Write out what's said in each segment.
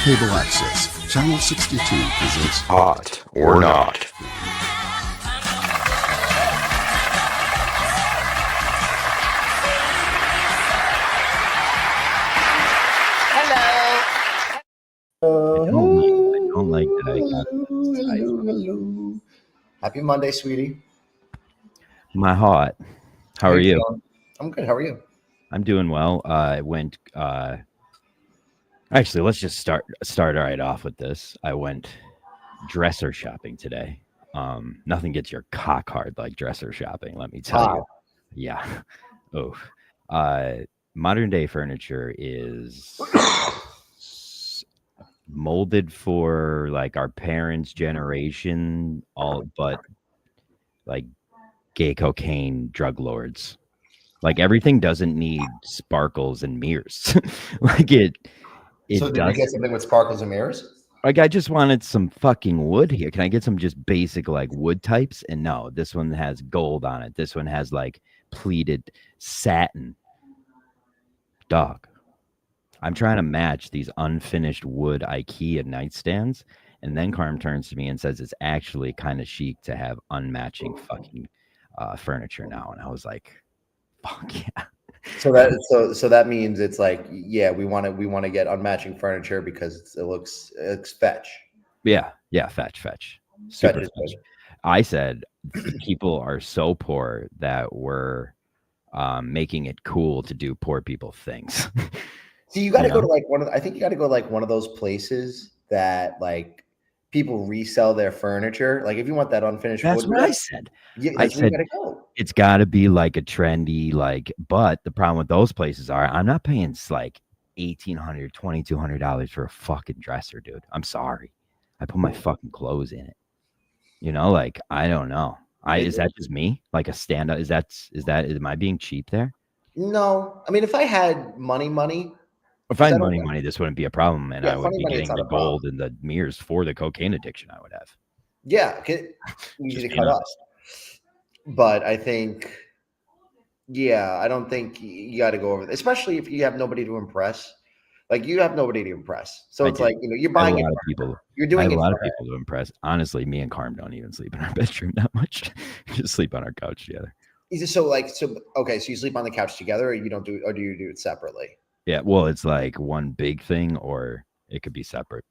cable access, Channel 62 presents Hot or Not. I don't like that I got Hello. Happy Monday, sweetie. my heart. How are you? feeling? I'm good. How are you? I'm doing well. I went actually let's just start right off with this. I went dresser shopping today. Nothing gets your cock hard like dresser shopping, let me tell you. Yeah. Oh. Modern day furniture is molded for like our parents' generation, all but like gay cocaine drug lords. Like everything doesn't need sparkles and mirrors. like it So did you does. get something with sparkles and mirrors? Like I just wanted some fucking wood here. Can I get some just basic like wood types? And no, this one has gold on it. This one has like pleated satin. Dog. I'm trying to match these unfinished wood IKEA nightstands. And then Carm turns to me and says it's actually kind of chic to have unmatching fucking furniture now. And I was like, fuck yeah. So that means it's like, yeah, we want to get unmatching furniture because it's fetch. Yeah, fetch. Super Fetch. fetch. I said people are so poor that we're making it cool to do poor people things. See, you got to go to like I think you got to go to like one of those places that like people resell their furniture. Like if you want that unfinished That's wood, what I said. I said, you gotta go. It's got to be like a trendy, like, but the problem with those places are I'm not paying like $1,800, $2,200 for a fucking dresser, dude. I'm sorry. I put my fucking clothes in it. You know, like, I don't know. Is that just me? Like a stand-up? Am I being cheap there? No. I mean, if I had money, if I had money, this wouldn't be a problem, and I would be money, getting the gold and the mirrors for the cocaine addiction I would have. Yeah, easy to cut us. But I think, yeah, I don't think you got to go over, especially if you have nobody to impress. Like you have nobody to impress, so it's like you're buying a lot of people. You're doing a lot of people to impress. Honestly, me and Carm don't even sleep in our bedroom that much. We just sleep on our couch together. Okay, so you sleep on the couch together, or you don't do, or do you do it separately? Yeah, well, it's like one big thing, or it could be separate.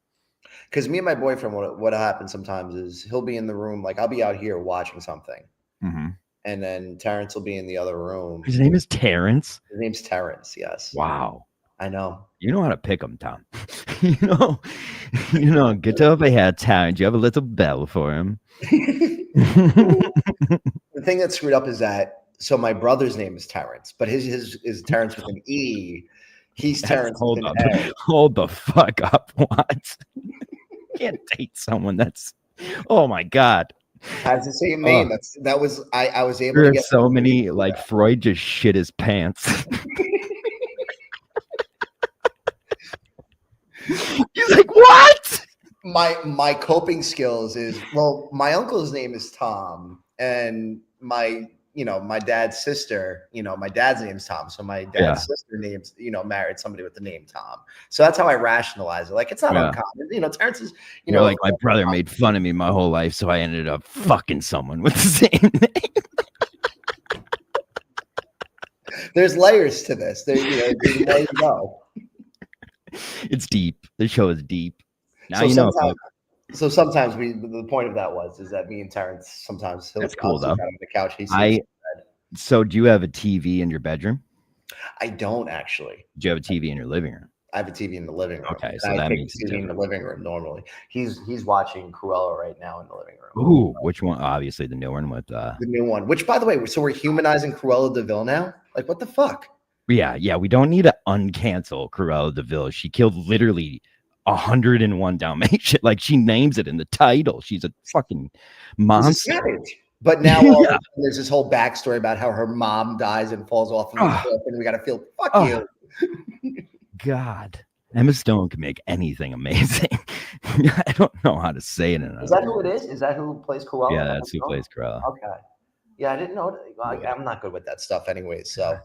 Because me and my boyfriend, what happens sometimes is he'll be in the room, like I'll be out here watching something, and then Terrence will be in the other room. His name is Terrence? His name's Terrence, yes. Wow. I know. You know how to pick them, Tom. you know, get over here, Terrence. You have a little bell for him. The thing that's screwed up is that, so my brother's name is Terrence, but his is Terrence with an E. He's Terrence with an A. Hold the fuck up. What? Can't date someone that's, oh my God. Has the same name. I was able to get so many, like Freud just shit his pants. He's like, what? My coping skills is, well, my uncle's name is Tom, and my dad's sister, my dad's name's Tom. So my dad's sister names, married somebody with the name Tom. So that's how I rationalize it. Like, it's not uncommon. Terrence is, like my brother made fun of me my whole life. So I ended up fucking someone with the same name. There's layers to this. There you go. It's deep. The show is deep. Now So sometimes the point of that is that me and Terrence sometimes that's cool though. On the couch. So do you have a TV in your bedroom? I don't actually. Do you have a TV in your living room? I have a TV in the living room. Okay, so that means TV in the living room normally. He's watching Cruella right now in the living room. Ooh, which one? Obviously the new one with the new one. Which, by the way, so we're humanizing Cruella DeVille now. Like, what the fuck? Yeah. We don't need to uncancel Cruella DeVille. She killed literally 101 Dalmatians. Like, she names it in the title. She's a fucking monster. But now there's this whole backstory about how her mom dies and falls off of the cliff, and we got to feel you. God, Emma Stone can make anything amazing. I don't know how to say it. Is that who it is? Is that who plays Cruella? Yeah, that's who plays Cruella. Okay. Yeah, I didn't know. I'm not good with that stuff, anyways. So.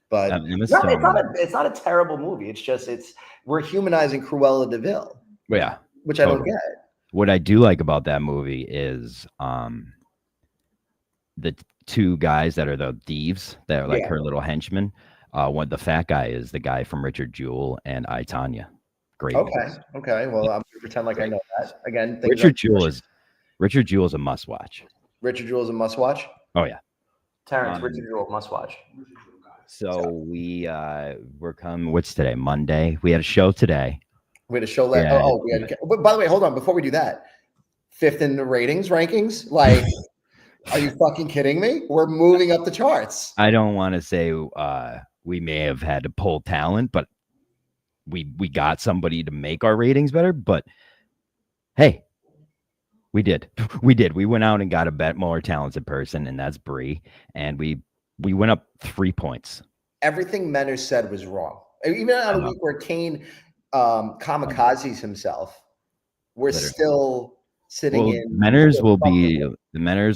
But Emma no, Stone. it's not a terrible movie. It's just we're humanizing Cruella de Vil, Yeah, which I don't get. What I do like about that movie is the two guys that are the thieves that are like her little henchmen. One the fat guy is the guy from Richard Jewell and I, Tonya. Great. Okay. movies. Okay. Well, I'm gonna pretend like I know that. Again, Richard Jewell is a must watch. Richard Jewell's a must watch. Oh yeah. Terrence, Richard Jewell must watch. So we're coming. What's today? Monday. We had a show today. We had a show. But by the way, hold on. Before we do that, 5th in the rankings. Like, are you fucking kidding me? We're moving up the charts. I don't want to say we may have had to pull talent, but we got somebody to make our ratings better. But hey, we did. We went out and got a bit more talented person, and that's Bri, and we went up 3 points. Everything Menner said was wrong. Even on a week where Kane kamikazes himself, we're still sitting in. The Menners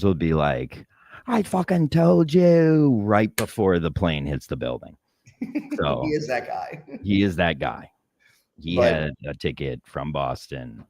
will be like, I fucking told you right before the plane hits the building. So he is that guy. He is that guy. He had a ticket from Boston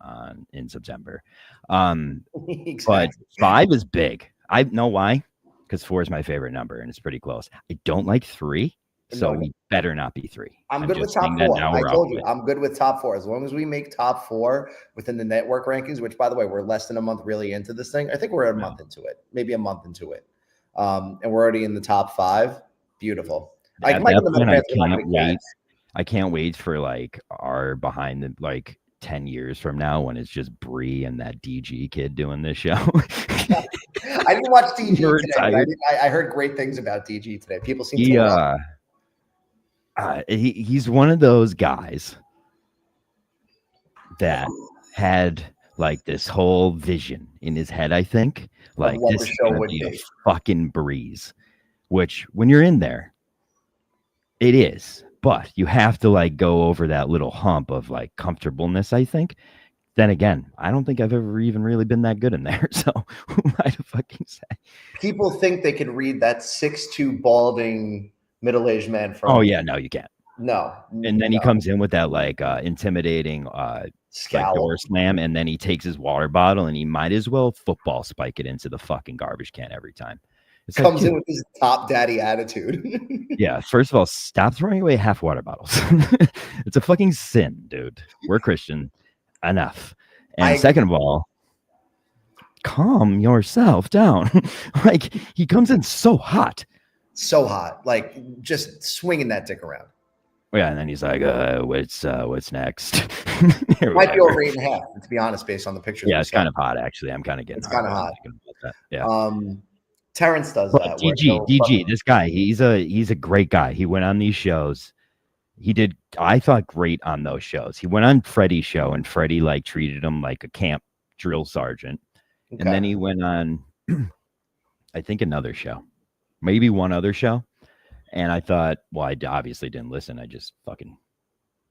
in September. Exactly. But 5 is big. I know why. Because 4 is my favorite number, and it's pretty close. I don't like 3, so we better not be 3. I'm good with top 4. I told you, I'm good with top 4. As long as we make top 4 within the network rankings, which, by the way, we're less than a month really into this thing. I think we're a month into it, maybe a month into it. And we're already in the top 5. Beautiful. I can't wait for like our behind the 10 years from now when it's just Bri and that DG kid doing this show. I didn't watch DG today. I heard great things about DG today. People seem to he's one of those guys that had like this whole vision in his head, I think. Like this is gonna be a fucking breeze. Which when you're in there, it is. But you have to like go over that little hump of like comfortableness, I think. Then again, I don't think I've ever even really been that good in there. So who am I to fucking say? People think they could read that 6'2" balding middle-aged man from. Oh yeah, no, you can't. No. And then he comes in with that like intimidating scowl. Like door slam, and then he takes his water bottle and he might as well football spike it into the fucking garbage can every time. Comes in with his top daddy attitude. Yeah, first of all, stop throwing away half water bottles. It's a fucking sin, dude. We're Christian. Enough. And second of all, calm yourself down. Like he comes in so hot, like just swinging that dick around. Yeah, and then he's like, what's next? Might be over 8.5, to be honest, based on the pictures. Yeah, it's kind of hot actually. I'm kind of getting. It's kind of hot. Yeah. Terrence does that. DG, this guy, he's a great guy. He went on these shows. He did, I thought, great on those shows. He went on Freddie's show, and Freddie like treated him like a camp drill sergeant. Okay. And then he went on, I think, another show, maybe one other show. And I thought, well, I obviously didn't listen. I just fucking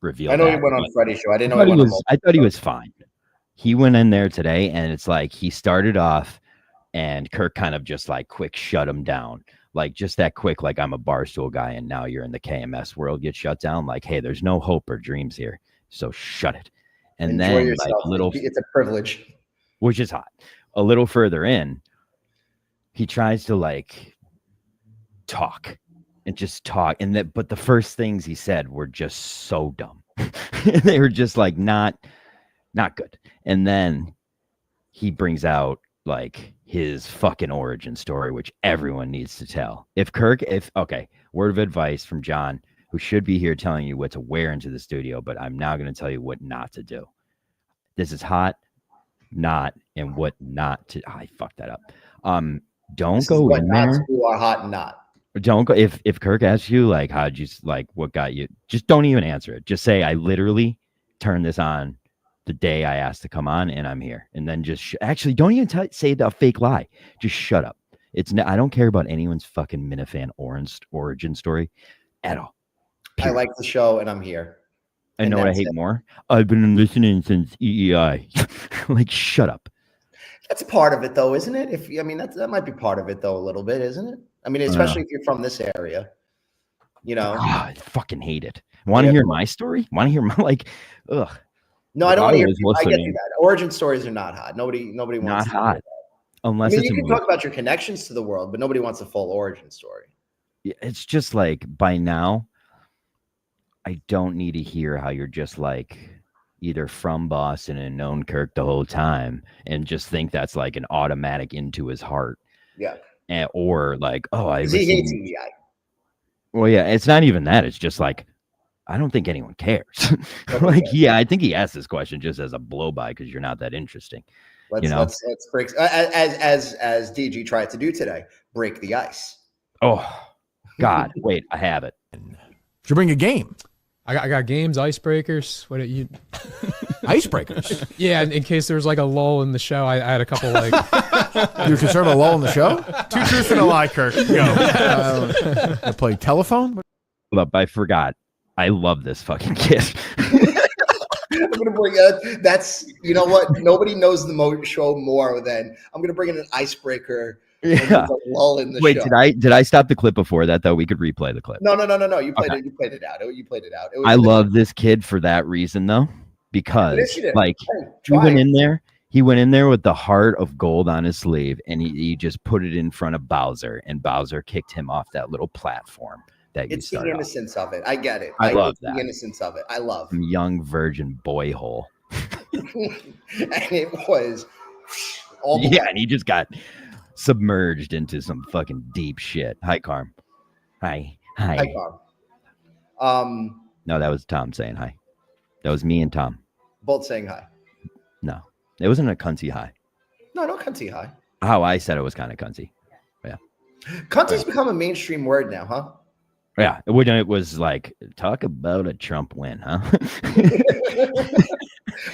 revealed. I know he went on Freddie's show. I didn't know I thought he was fine. He went in there today, and it's like he started off. And Kirk kind of just like quick shut him down. Like just that quick, like I'm a Barstool guy and now you're in the KMS world, get shut down. Like, hey, there's no hope or dreams here. So shut it. And enjoy then yourself. Like it's a privilege. Which is hot. A little further in, he tries to like talk and just talk. But the first things he said were just so dumb. They were just like not good. And then he brings out like his fucking origin story, which everyone needs to tell. Word of advice from John, who should be here telling you what to wear into the studio, but I'm now going to tell you what not to do. This is hot, not, and what not to. I fucked that up. Don't go in there. You are hot and not. Don't go. If Kirk asks you like, how'd you like, what got you? Just don't even answer it. Just say, I literally turned this on the day I asked to come on, and I'm here. And then just actually don't even say the fake lie. Just shut up. I don't care about anyone's fucking Minifan origin story at all. Period. I like the show, and I'm here. I know what I hate more. I've been listening since EEI. Like, shut up. That's part of it, though, isn't it? That might be part of it, though, a little bit, isn't it? I mean, especially if you're from this area. You know, I fucking hate it. Want to hear my story? Want to hear my ugh. No, I don't want to hear. I get listening. that. Origin stories are not hot. Nobody wants. Not to hot. That. Unless you can talk about your connections to the world, but nobody wants a full origin story. It's just like by now, I don't need to hear how you're just like either from Boston and known Kirk the whole time and just think that's like an automatic into his heart. Yeah. Or like, oh, he hates EDI. Well, yeah, it's not even that. It's just like, I don't think anyone cares. Like, yeah, I think he asked this question just as a blow by because you're not that interesting. Let's break as DG tried to do today. Break the ice. Oh God, wait, I have it. Should bring a game. I got games, icebreakers. What you? Icebreakers. Yeah, in case there was like a lull in the show, I had a couple like. You're concerned about a lull in the show? 2 truths and a lie, Kirk. Go. I play telephone. Look, I forgot. I love this fucking kid. I'm gonna bring that's you know what? Nobody knows the show more than I'm gonna bring in an icebreaker. Yeah. Lull in the Wait, show. did I stop the clip before that though? We could replay the clip. No. You played it. You played it out. You played it out. I love this kid for that reason though, because like he went in there with the heart of gold on his sleeve, and he just put it in front of Bowser, and Bowser kicked him off that little platform. It's the innocence of it. I get it. I love that. The innocence of it. I love some young virgin boy hole. And it was all and he just got submerged into some fucking deep shit. Hi, Carm. Hi, Carm. No, that was Tom saying hi. That was me and Tom. Both saying hi. No, it wasn't a cunty hi. No cunty hi. How I said it was kind of cunty. Yeah. Cunty's become a mainstream word now, huh? Yeah, it was like, talk about a Trump win, huh?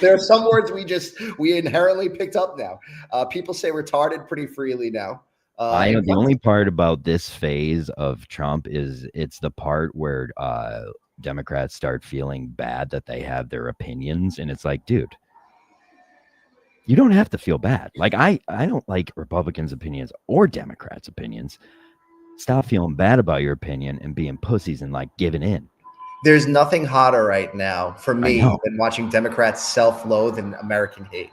There are some words we inherently picked up now. People say retarded pretty freely now. I know the only part about this phase of Trump is it's the part where Democrats start feeling bad that they have their opinions, and it's like, dude, you don't have to feel bad. Like I don't like Republicans' opinions or Democrats' opinions. Stop feeling bad about your opinion and being pussies and like giving in. There's nothing hotter right now for me than watching Democrats self-loathe and American hate.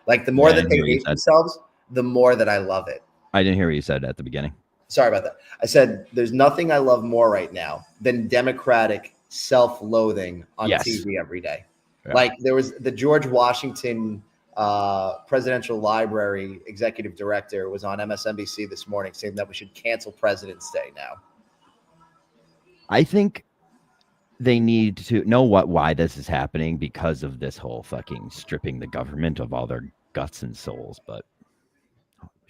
Like the more that they hate themselves, the more that I love it. I didn't hear what you said at the beginning. Sorry about that. I said there's nothing I love more right now than Democratic self-loathing on TV every day. Yeah. Like there was the George Washington Presidential Library executive director was on MSNBC this morning saying that we should cancel President's Day now. I think they need to know why this is happening because of this whole fucking stripping the government of all their guts and souls. But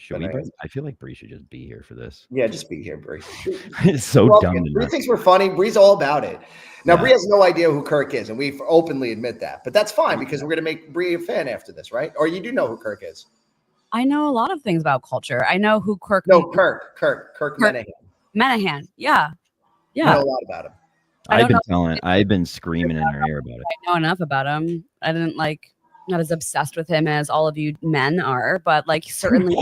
I feel like Bri should just be here for this. Yeah, just be here, Bri. It's so dumb. Bri thinks we're funny. Bri's all about it. Now, Bri has no idea who Kirk is, and we openly admit that. But that's fine because we're going to make Bri a fan after this, right? Or you do know who Kirk is. I know a lot of things about culture. I know who Kirk. No, Kirk Menahan. Menahan. Yeah. I know a lot about him. I've been screaming in her ear about it. I know enough about him. I didn't not as obsessed with him as all of you men are, but like certainly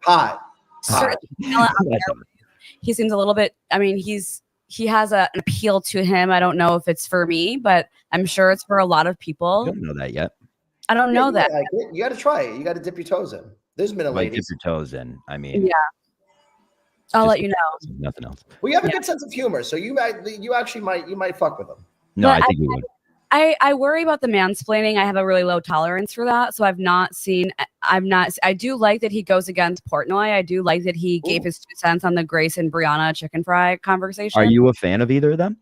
hot. He seems a little bit. I mean, he has an appeal to him. I don't know if it's for me, but I'm sure it's for a lot of people. I don't know that yet. I don't know that. You got to try it. You got to dip your toes in. There's been a lady. Dip your toes in. I mean, yeah. I'll let you know. Nothing else. Well, you have a good sense of humor, so you actually might fuck with them. No, I think you would. I worry about the mansplaining. I have a really low tolerance for that. So I do like that he goes against Portnoy. I do like that he gave his 2 cents on the Grace and Brianna chicken fry conversation. Are you a fan of either of them?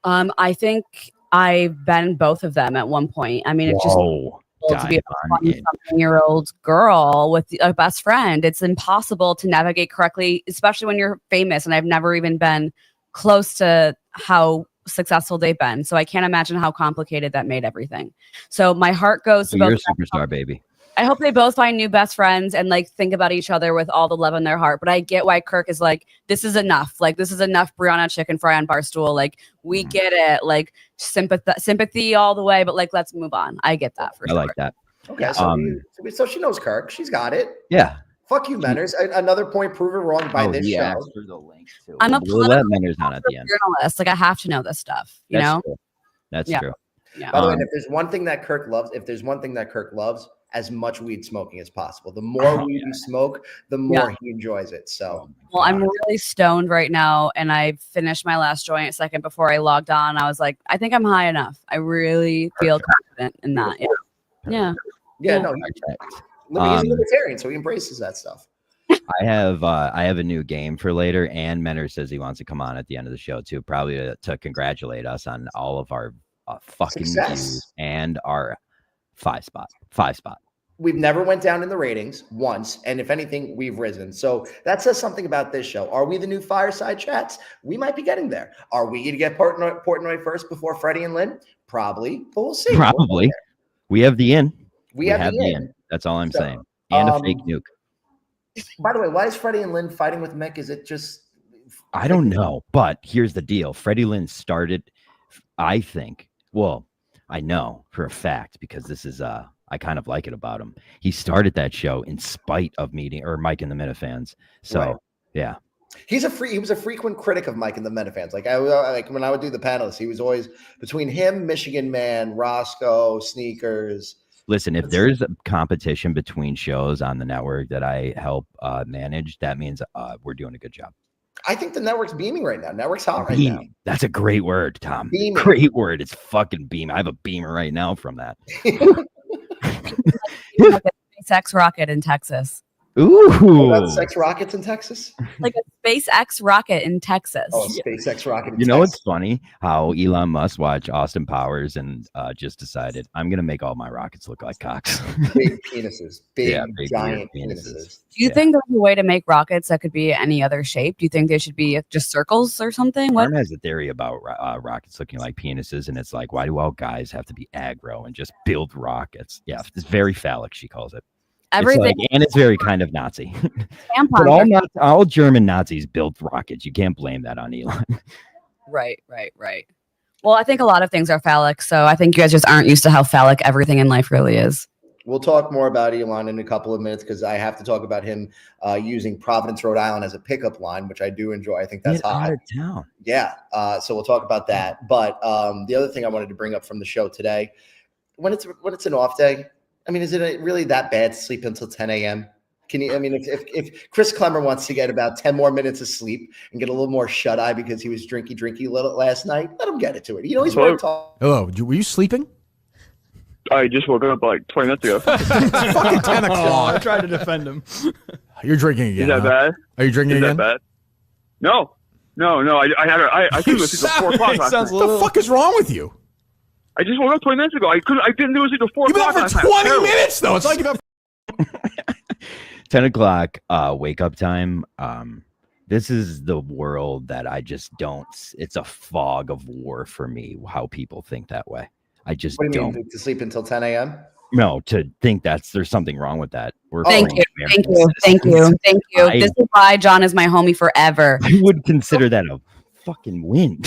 I think I've been both of them at one point. I mean, it's just to be a 20-something-year-old girl with a best friend. It's impossible to navigate correctly, especially when you're famous. And I've never even been close to how successful they've been. So I can't imagine how complicated that made everything. So my heart goes to both. You're a superstar, baby. I hope they both find new best friends and like think about each other with all the love in their heart. But I get why Kirk is like, this is enough. Like, this is enough Brianna chicken fry on Barstool. Like, we get it. Like, sympathy all the way. But like, let's move on. I get that for sure. I like that. Okay. So she knows Kirk. She's got it. Yeah. Fuck you, Manners. Another point proven wrong by this he show. asked for the links too. I'm a We'll let political Manners on at the end. journalist. Like I have to know this stuff. You know. True. That's Yeah. true. Yeah. By the way, and if there's one thing that Kirk loves, as much weed smoking as possible. The more weed you smoke, the more he enjoys it. So, well, I'm really stoned right now, and I finished my last joint a second before I logged on. I was like, I think I'm high enough. I really feel confident in that. Yeah. No, he's a libertarian, so he embraces that stuff. I have a new game for later, and Menor says he wants to come on at the end of the show too, probably to congratulate us on all of our fucking views and our five spot. We've never went down in the ratings once, and if anything, we've risen. So that says something about this show. Are we the new Fireside Chats? We might be getting there. Are we going to get Portnoy first before Freddie and Lynn? Probably, but we'll see. Probably. We have the in. We have the in. That's all I'm saying. And a fake nuke. By the way, why is Freddie and Lynn fighting with Mick? Is it just... I don't know, but here's the deal. Freddie Lynn started, I think, well, I know for a fact, because this is I kind of like it about him. He started that show in spite of Mike and the Minifans. So yeah. He was a frequent critic of Mike and the Minifans. Like when I would do the panelists, he was always between him, Michigan Man, Roscoe, Sneakers. Listen, if there's a competition between shows on the network that I help manage, that means we're doing a good job. I think the network's beaming right now. Network's hot right now. That's a great word, Tom. Beaming. Great word. It's fucking beaming. I have a beamer right now from that. Like a SpaceX rocket in Texas. Ooh. Sex rockets in Texas? Like a SpaceX rocket in Texas. Oh, SpaceX rocket in You know, Texas. it's funny how Elon Musk watched Austin Powers and just decided, I'm going to make all my rockets look like cocks. Big penises. Big giant penises. Do you think there's a way to make rockets that could be any other shape? Do you think they should be just circles or something? Arm has a theory about rockets looking like penises, and it's like, why do all guys have to be aggro and just build rockets? Yeah, it's very phallic, she calls it. Everything, and it's very kind of Nazi. But all German Nazis built rockets. You can't blame that on Elon. Right. Well, I think a lot of things are phallic, so I think you guys just aren't used to how phallic everything in life really is. We'll talk more about Elon in a couple of minutes because I have to talk about him using Providence, Rhode Island as a pickup line, which I do enjoy. I think that's hot. Out of town. Yeah. So we'll talk about that. But the other thing I wanted to bring up from the show today, when it's an off day, I mean, is it really that bad to sleep until 10 a.m.? Can you? I mean, if Chris Clemmer wants to get about 10 more minutes of sleep and get a little more shut eye because he was drinky little last night, let him get it to it. You know, he's worked hard. Hello, were you sleeping? I just woke up like 20 minutes ago. It's fucking 10 o'clock. I tried to defend him. You're drinking again. Is that bad? Are you drinking again? Is that bad? No. I couldn't listen to 4 o'clock last night. What the fuck is wrong with you? I just woke up 20 minutes ago. I didn't do it until 4 You've been o'clock up last for night. 20 minutes, though. It's like about 10 o'clock wake up time. This is the world that I just don't. It's a fog of war for me, how people think that way. I just What do you don't. mean, to sleep until 10 a.m.? No, to think there's something wrong with that. Thank you. This is why John is my homie forever. I would consider that a fucking win.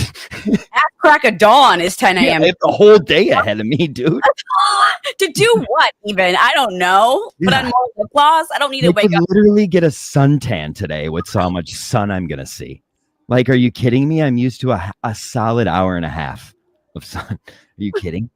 At crack of dawn is 10 a.m. It's a whole day ahead of me, dude. To do what even? I don't know. Put on more lip gloss? I don't need to wake up. Literally get a suntan today with so much sun I'm going to see. Like, are you kidding me? I'm used to a solid hour and a half of sun. Are you kidding?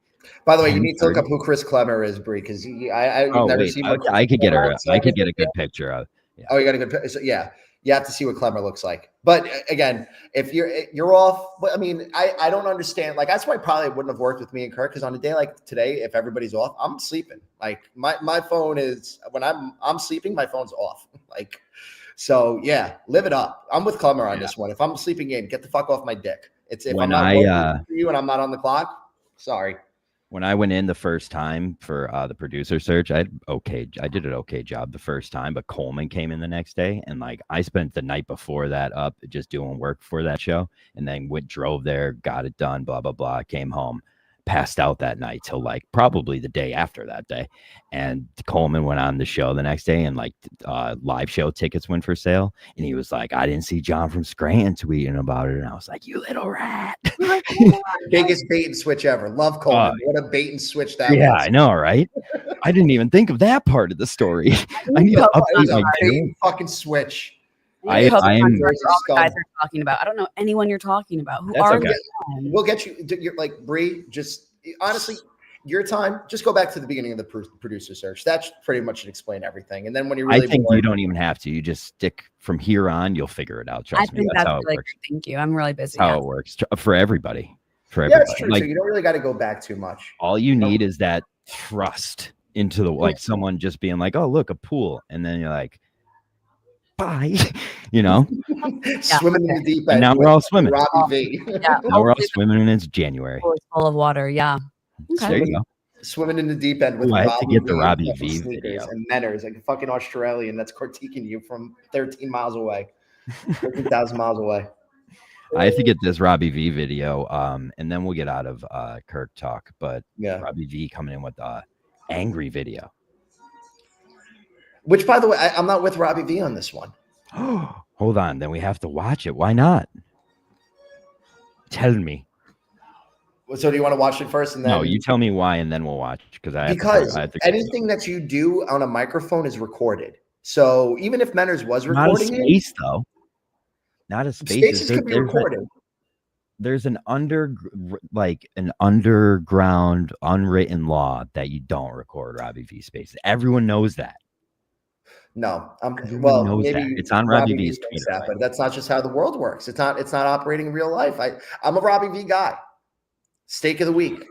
By the way, you need to look up who Chris Clemmer is, Bri, because I've never seen. I could get her. I could get a good picture of. Yeah. Oh, you got a good picture. So, yeah, you have to see what Clemmer looks like. But again, if you're off, I mean, I don't understand. Like, that's why it probably wouldn't have worked with me and Kirk, because on a day like today, if everybody's off, I'm sleeping. Like my phone is, when I'm sleeping, my phone's off. Like, so yeah, live it up. I'm with Clemmer on this one. If I'm sleeping in, get the fuck off my dick. It's if I'm not working for you and I'm not on the clock. Sorry. When I went in the first time for the producer search, I did an okay job the first time, but Coleman came in the next day, and like I spent the night before that up just doing work for that show, and then drove there, got it done, blah blah blah, came home, passed out that night till like probably the day after that day, and Coleman went on the show the next day, and like live show tickets went for sale, and he was like, I didn't see John from Scranton tweeting about it, and I was like, you little rat. Biggest bait and switch ever. Love Coleman. What a bait and switch that was. Yeah, I know, right? I didn't even think of that part of the story. I need to It was update a my bait game. and fucking switch. I am am- all the guys are talking about. I don't know anyone you're talking about. Who That's are okay. they? We'll get you. You're like Bri. Just honestly, your time. Just go back to the beginning of the producer search. That pretty much should explain everything. And then when you're I really think bored, you don't even have to. You just stick from here on. You'll figure it out. I Trust me. think That's that's how it really works. great. Thank you. I'm really busy. That's how it works for everybody. For yeah, everybody. it's true. Like, So you don't really got to go back too much. all you need is that thrust into the like someone just being like, "Oh, look, a pool," and then you're like, "Bye," you know. Swimming in the deep end. And now we're all swimming. Robbie V. Yeah, Now we're all swimming, and it's January. it's full of water. Yeah. There Okay. you go. Swimming in the deep end with Ooh, I have to Robbie get the V Robbie fucking V sneakers video. and Menners, like a fucking Australian that's critiquing you from 13 miles away, 13,000 miles away. I have to get this Robbie V video, and then we'll get out of Kirk talk. But Yeah. Robbie V coming in with the angry video. Which, by the way, I'm not with Robbie V on this one. Hold on, then we have to watch it. Why not? Tell me. So do you want to watch it first and then? No, you tell me why, and then we'll watch because I have to anything that you do on a microphone is recorded. So even if Menners was not a recording space though. Not a space. spaces could be recorded. There's an underground unwritten law that you don't record Robbie V spaces. Everyone knows that. No, Everyone knows maybe that. It's on Robbie V V's thinks Twitter, that, but that's not just how the world works. It's not operating in real life. I'm a Robbie V guy. Steak of the week.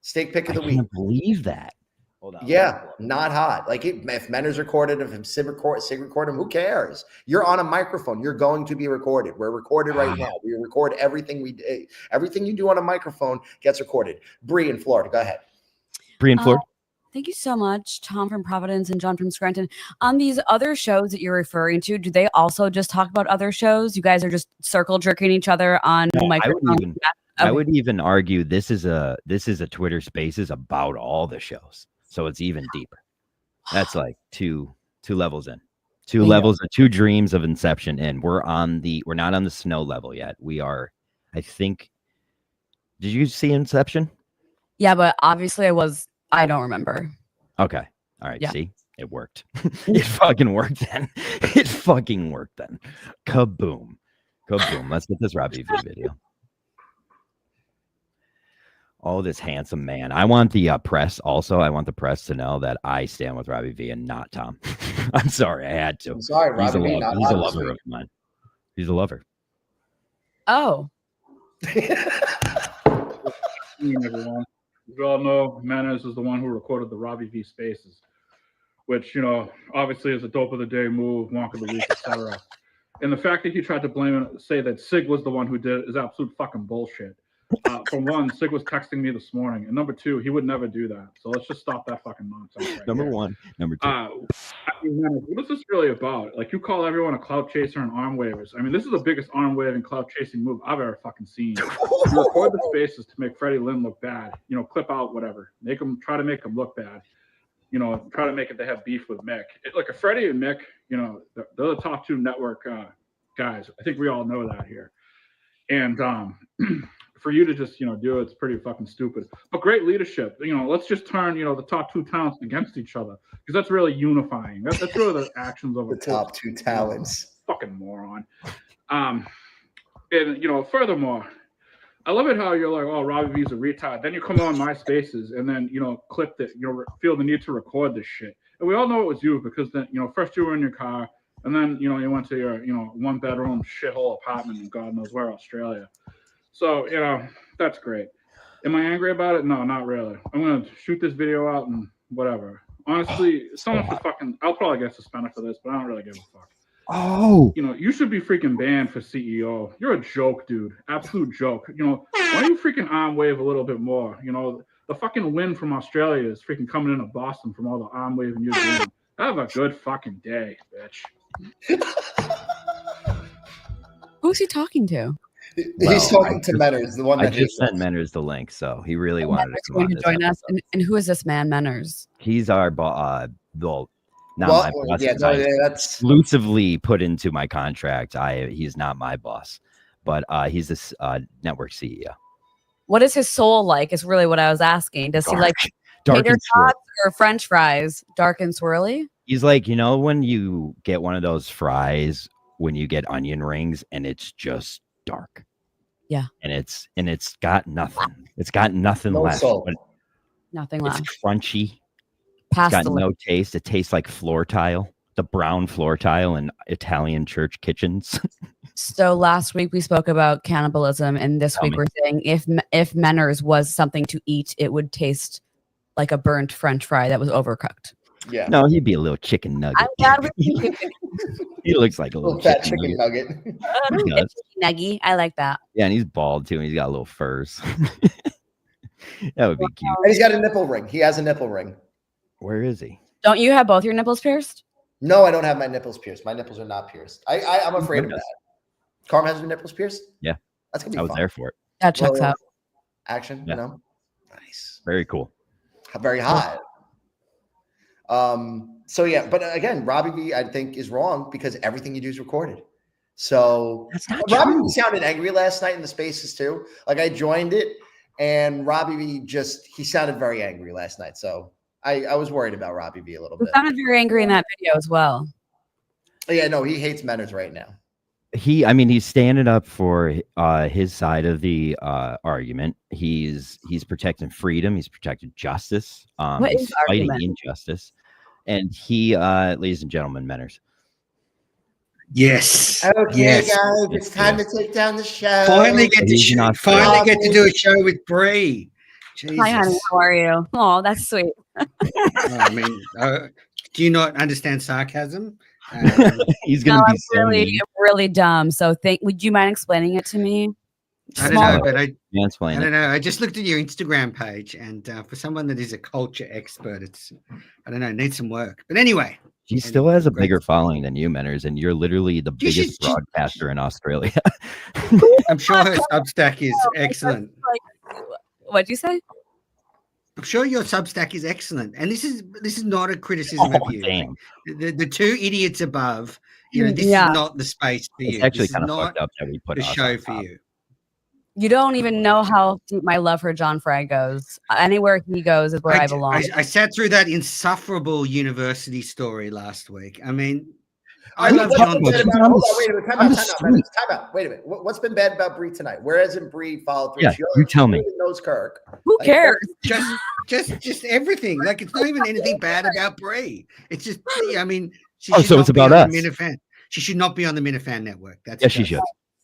Steak pick of the I week. can't believe that. Hold on. Yeah, not hot. Like if Menners recorded, if Sig recorded him, who cares? You're on a microphone. You're going to be recorded. We're recorded right now. We record everything we do. Everything you do on a microphone gets recorded. Bri in Florida. Go ahead. Bri in Florida. Thank you so much, Tom from Providence and John from Scranton. On these other shows that you're referring to, do they also just talk about other shows? You guys are just circle jerking each other on microphones? I would even argue this is a Twitter Spaces about all the shows, so it's even deeper. That's like two levels in, levels of 2 dreams of Inception in. We're not on the snow level yet. We are, I think. Did you see Inception? Yeah, but obviously I don't remember. Okay, all right. Yeah. See, it worked. It fucking worked then. It fucking worked then. Kaboom, kaboom. Let's get this Robbie V video. Oh, this handsome man. I want the press also. I want the press to know that I stand with Robbie V and not Tom. I'm sorry. I had to. I'm sorry, Robbie V. He's a lover of mine. He's a lover. Oh. Everyone. We all know Manners is the one who recorded the Robbie V Spaces, which, obviously is a dope of the day move, wonk of the week, etc. And the fact that he tried to say that Sig was the one who did it is absolute fucking bullshit. For one, Sig was texting me this morning, and number 2, he would never do that. So let's just stop that fucking nonsense. Right Number here. 1, number 2. What is this really about? Like, you call everyone a clout chaser and arm wavers. I mean, this is the biggest arm waving clout chasing move I've ever fucking seen. You record the spaces to make Freddie Lynn look bad. Clip out whatever. Try to make him look bad. Try to make it they have beef with Mick. Like, if Freddie and Mick, they're the top 2 network guys. I think we all know that here. And for you to just do it's pretty fucking stupid, but great leadership. Let's just turn the top 2 talents against each other, because that's really unifying. That's really the actions of the top 2 talents. Fucking moron. And furthermore, I love it how you're like, oh, Robbie V's a retard. Then you come on my spaces and then clip that feel the need to record this shit. And we all know it was you, because then first you were in your car, and then you went to your 1-bedroom shithole apartment in God knows where, Australia. So, that's great. Am I angry about it? No, not really. I'm going to shoot this video out and whatever. Honestly, someone should I'll probably get suspended for this, but I don't really give a fuck. Oh. You should be freaking banned for CEO. You're a joke, dude. Absolute joke. Why don't you freaking arm wave a little bit more? The fucking wind from Australia is freaking coming into Boston from all the arm waving you're doing. Have a good fucking day, bitch. Who's he talking to? He's talking to Menners, the one that I just sent Menners the link, so he really wanted to come on to join us. And who is this man, Menners? He's our my boss. That's exclusively put into my contract. He's not my boss, but he's this network CEO. What is his soul like? Is really what I was asking. Does he like Dark Tater and swirly. tots or French fries, dark and swirly. He's like, you know, when you get one of those fries when you get onion rings and it's just dark. Yeah. And it's got nothing. It's got nothing No left. salt. But Nothing it's left. crunchy. Past It's got the no taste. It tastes like floor tile, the brown floor tile in Italian church kitchens. So last week we spoke about cannibalism, and this week we're saying if Menors was something to eat, it would taste like a burnt French fry that was overcooked. Yeah. No, he'd be a little chicken nugget. I'm glad we He looks like a little fat chicken chicken nugget. nugget. He does. Nuggy. I like that. Yeah, and he's bald too, and he's got little furs. That would be cute. And he's got a nipple ring. He has a nipple ring. Where is he? Don't you have both your nipples pierced? No, I don't have my nipples pierced. My nipples are not pierced. I'm afraid of that. Karma has her nipples pierced? Yeah. That's gonna be I was fun. there for it. That checks out. Action, Yeah. you know? Nice. Very cool. Very hot. So yeah, but again, Robbie V, I think, is wrong because everything you do is recorded. So That's not Robbie true. V sounded angry last night in the spaces too. Like I joined it, and Robbie V he sounded very angry last night. So I was worried about Robbie V a little He bit. sounded very angry in that video as well. Yeah, no, he hates Menors right now. He's standing up for his side of the argument. He's protecting freedom. He's protecting justice. What He's is the fighting argument? injustice. And he, ladies and gentlemen, Menors. Yes. Okay, Yes. guys, it's time to take down the show. Finally get to He's not finally get to do a show with Bri. Jesus. Hi, honey. How are you? Oh, that's sweet. Oh, I mean, do you not understand sarcasm? He's gonna No, be I'm so really, mean. really dumb. So would you mind explaining it to me? I don't know, but I Mansplain don't it. know. I just looked at your Instagram page, and for someone that is a culture expert, I don't know, needs some work. But anyway, He still has a bigger following than you, Menors, and you're literally the You should biggest broadcaster in Australia. I'm sure her Substack is excellent. What'd you say? I'm sure your Substack is excellent, and this is not a criticism of you. Damn. The two idiots above, this Yeah. is not the space for It's you. actually This is kind of not fucked up that we put the us show on for top. you. You don't even know how deep my love for John Fry goes. Anywhere he goes is where I belong. I sat through that insufferable university story last week. I mean, I Wait, love what's John. been bad about- hold on, wait a minute. I'm the Time out. Wait a minute. What's been bad about Bri tonight? Where hasn't Bri followed through? Yeah, She you tell me. even knows Kirk. Who Like, cares? Just everything. Like it's not even anything bad about Bri. It's just, I mean, she Oh, should so not it's be about on us. the Minifan. She should not be on the Minifan network. That's Yes, she should.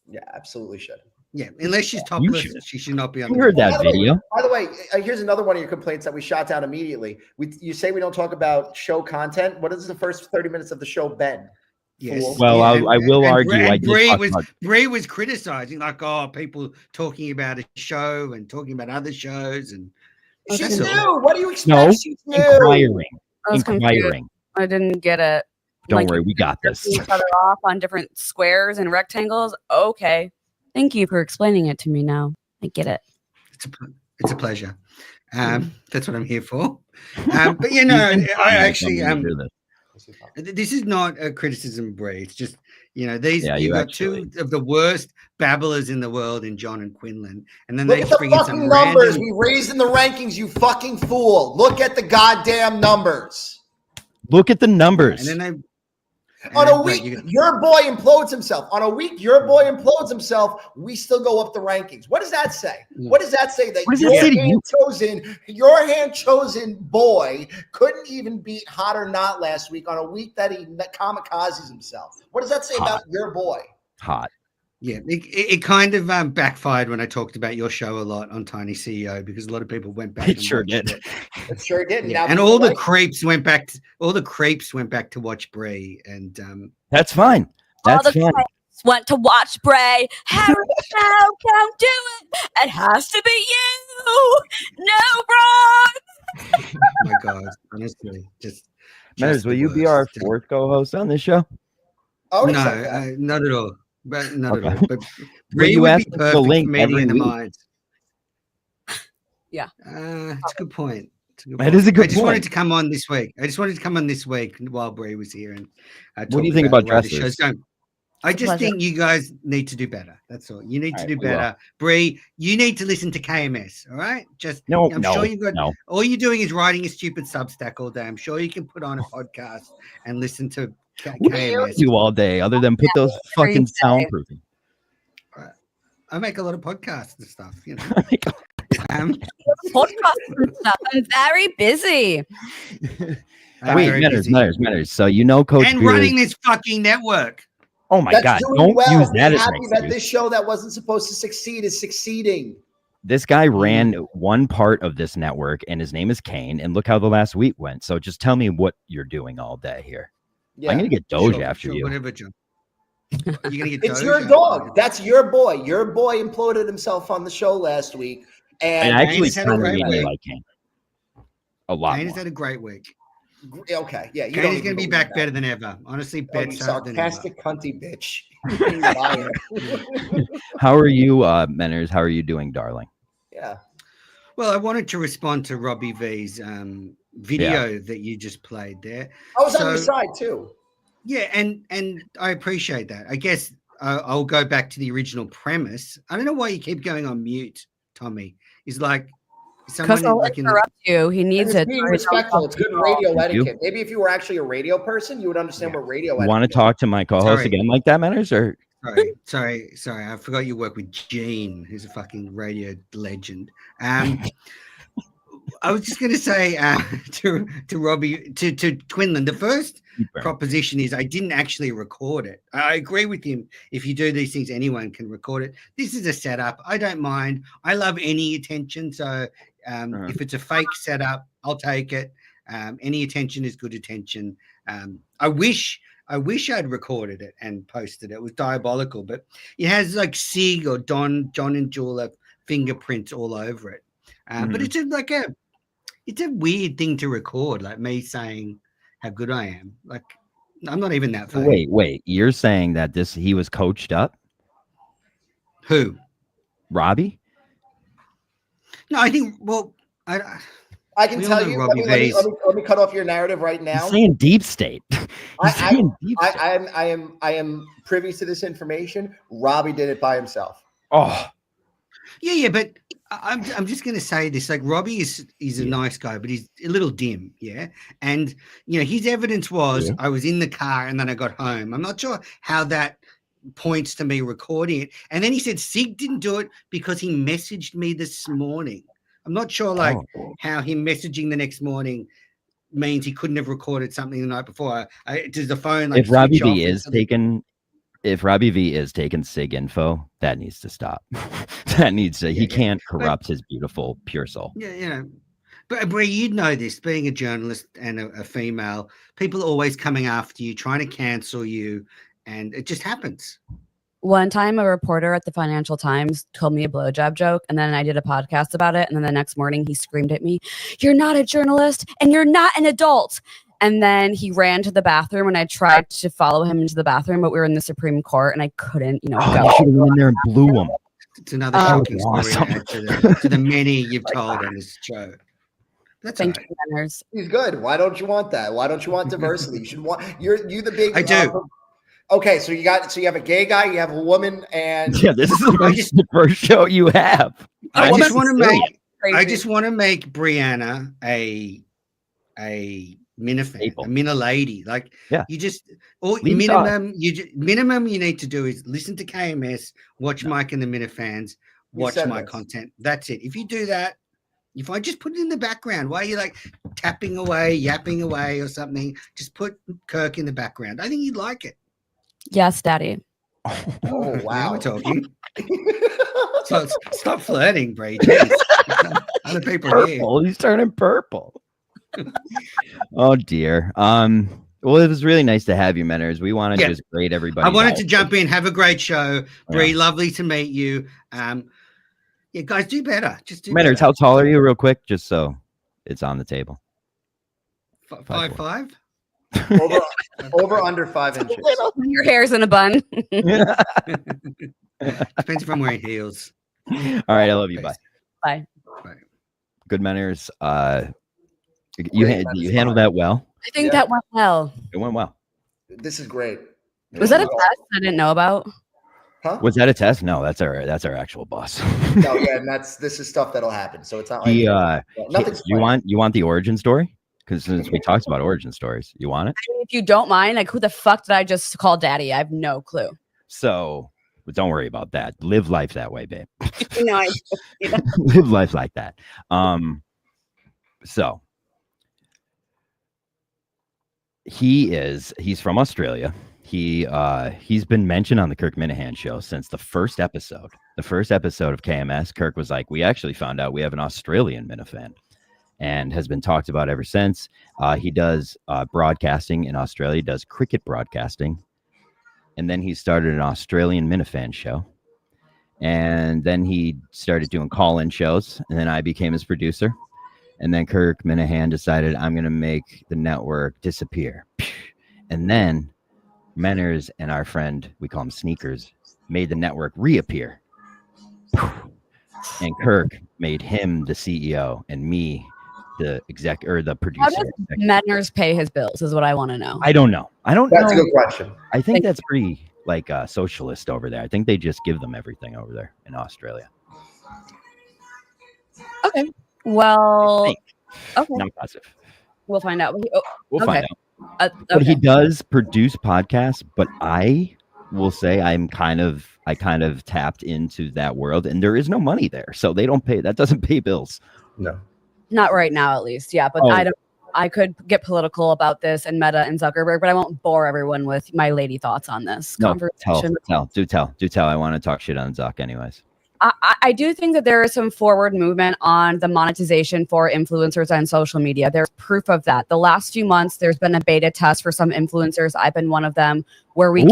Yeah, absolutely should. Yeah, unless she's topless, should. she should not be on. You the heard Minifan. that video. By the way, here's another one of your complaints that we shot down immediately. You say we don't talk about show content. What has the first 30 minutes of the show been? Yes. Fool. Well, I will argue. I did Bri talk was about- Bri was criticizing, like, people talking about a show and talking about other shows, and She's that's all. new. What do you expect? No, She's new. inquiring. I was confused. Inquiring. I didn't get it. Don't Like, worry, we got this. Each other off on different squares and rectangles. Okay. Thank you for explaining it to me now. I get it. It's a pleasure. That's what I'm here for. But I actually this is not a criticism of Bri. It's just these you've got two of the worst babblers in the world in John and Quinlan, and then Look they at the bring in fucking some numbers. random. We raised in the rankings, you fucking fool. Look at the goddamn numbers. Look at the numbers. And then On a week, your boy implodes himself. On a week, your boy implodes himself. We still go up the rankings. What does that say? What does that say? That your hand chosen boy couldn't even beat Hot or Not last week on a week that he kamikazes himself. What does that say about your boy? Hot. Yeah, it kind of backfired when I talked about your show a lot on Tiny CEO because a lot of people went back. It sure did. It sure did. Yeah. Now And all the creeps went back. All the creeps went back to watch Bri, and that's fine. That's all the fine. creeps went to watch Bri. Harry, no, don't do it. It has to be you. No, Ron. Oh my God, honestly, just Menors, will the you be our worst. fourth co-host on this show? Oh, No, not at all. But not at all. But Will Bri you would ask be us to perfect link for me every in the week? minds. Yeah, it's a good point. That is a good I just wanted point. to come on this week. I just wanted to come on this week while Bri was here and What do you think about the way the dresses? show's going. I just Pleasure. think you guys need to do better. That's all. You need to All do right, we will. better. Bree, you need to listen to KMS. All right. Just No, I'm no, sure you've got no. all you're doing is writing a stupid Substack all day. I'm sure you can put on a podcast and listen to What do you KMS. do all day other than put those fucking say. soundproofing? I make a lot of podcasts and stuff, you know. Podcast and stuff. I'm very busy. I'm Wait, very busy. matters. So you know, Coach and Beer running is- this fucking network. Oh my That's God! doing Don't well. use that Be as happy an that excuse. this show that wasn't supposed to succeed is succeeding. This guy ran one part of this network, and his name is Kane. And look how the last week went. So just tell me what you're doing all day here. Yeah. I'm gonna get Doge Sure, after sure, you. whatever, John. You're gonna get It's Doge your after dog. you. That's your boy. Your boy imploded himself on the show last week. And I actually Kane's had a kind of great really week. like Kane a lot Kane has more. had a great week. okay, yeah, you Kane don't is even going to be believe back that. better than ever. Honestly, Oh, you better than ever. sarcastic cunty bitch. How are you, Menners? How are you doing, darling? Yeah. Well, I wanted to respond to Robbie V's video that you just played there. I was on your side too. Yeah, and I appreciate that. I guess I'll go back to the original premise. I don't know why you keep going on mute, Tommy. He's like Because someone I'll like in the, interrupt you. He And needs it's it. being respectful. It's good radio Thank you. etiquette. Maybe if you were actually a radio person, you would understand what radio You etiquette want to is. talk to my co-host Sorry. again like that, Menners? Or sorry. I forgot you work with Gene, who's a fucking radio legend. I was just going to say to Robbie, to Quinlan, the first proposition is I didn't actually record it. I agree with him. If you do these things, anyone can record it. This is a setup. I don't mind. I love any attention. So if it's a fake setup, I'll take it. Any attention is good attention. I wish I'd recorded it and posted it. It was diabolical, but it has like Sig or John and Jewel fingerprints all over it. But it's a weird thing to record, like me saying how good I am. Like I'm not even that famous. Wait, you're saying that he was coached up? Who? Robbie? No, I think. Well, I can tell you. Let me cut off your narrative right now. He's saying deep state. I am privy to this information. Robbie did it by himself. Oh, yeah, but I'm just going to say this. Like Robbie is a nice guy, but he's a little dim, yeah. And his evidence was I was in the car and then I got home. I'm not sure how that points to me recording it. And then he said Sig didn't do it because he messaged me this morning. I'm not sure how him messaging the next morning means he couldn't have recorded something the night before. Does the phone if Robbie V is taking Sig info, that needs to stop. That needs to. He can't corrupt his beautiful pure soul. Yeah. But Bri, you'd know this. Being a journalist and a female, people are always coming after you, trying to cancel you, and it just happens. One time, a reporter at the Financial Times told me a blowjob joke, and then I did a podcast about it. And then the next morning, he screamed at me, "You're not a journalist, and you're not an adult." And then he ran to the bathroom, and I tried to follow him into the bathroom, but we were in the Supreme Court, and I couldn't, go. You should have went in there and blew him. It's another shocking story to the many you've told on this show. That's Thank you, Menners. He's good. Why don't you want that? Why don't you want diversity? You should want. You're the big. I do. Okay, so you have a gay guy, you have a woman, and this is the first show you have. I just want to make Brianna a minifan, a mina lady. Like you just minimum you need to do is listen to KMS, watch Mike and the Minifans, watch my content. That's it. If you do that, if I just put it in the background, why are you like tapping away, yapping away or something? Just put Kirk in the background. I think you'd like it. Yes, Daddy. Oh wow, we're talking. So stop flirting, Bri. Other people purple. He's turning purple. Oh dear. Well, it was really nice to have you, Menners. We want to just grade everybody. I wanted to jump in. Have a great show, Bri. Lovely to meet you. Yeah, guys, do better. Just do Menners, better. how tall are you, real quick, just so it's on the table? 5'5". Over under 5 inches. Your hair's in a bun. Depends if I'm wearing heels. All right, I love you. Bye. Bye. Good, Menners. You handled that well. I think that went well. It went well. This is great. Was that a test I didn't know about? Huh? Was that a test? No, that's our actual boss. No, yeah, and this is stuff that'll happen. So it's not like nothing's you want the origin story? Because since we talked about origin stories, you want it? I mean, if you don't mind, like who the fuck did I just call daddy? I have no clue. So but don't worry about that. Live life that way, babe. No, Live life like that. So he's from Australia. He's been mentioned on the Kirk Minahan show since the first episode. The first episode of KMS, Kirk was like, we actually found out we have an Australian Minifan, and has been talked about ever since. He does broadcasting in Australia, he does cricket broadcasting, and then he started an Australian Minifan show, and then he started doing call-in shows, and then I became his producer, and then Kirk Minahan decided, I'm going to make the network disappear, and then Menners and our friend, we call him Sneakers, made the network reappear. And Kirk made him the CEO and me the the producer. How does Menners pay his bills is what I want to know. I don't know. That's a good question. I think that's pretty socialist over there. I think they just give them everything over there in Australia. Okay. Well, okay. Not positive. We'll find out. We'll find out. But he does produce podcasts, but I will say I kind of tapped into that world, and there is no money there, so they don't pay. That doesn't pay bills. No, not right now, at least. Yeah, but I could get political about this and Meta and Zuckerberg, but I won't bore everyone with my lady thoughts on this conversation. Do tell. I want to talk shit on Zuck, anyways. I do think that there is some forward movement on the monetization for influencers on social media. There's proof of that. The last few months, there's been a beta test for some influencers. I've been one of them, where we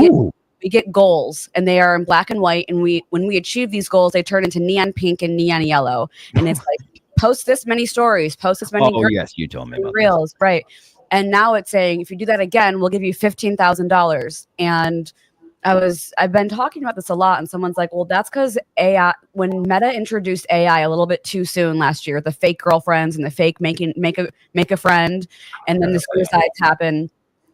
get goals, and they are in black and white. And when we achieve these goals, they turn into neon pink and neon yellow. And it's like, post this many stories, post this many. Oh yes, you told me about reels, right? And now it's saying, if you do that again, we'll give you $15,000. And I've been talking about this a lot, and someone's like, well, that's because AI, when Meta introduced AI a little bit too soon last year, the fake girlfriends and the fake make a friend, and then the suicides happen.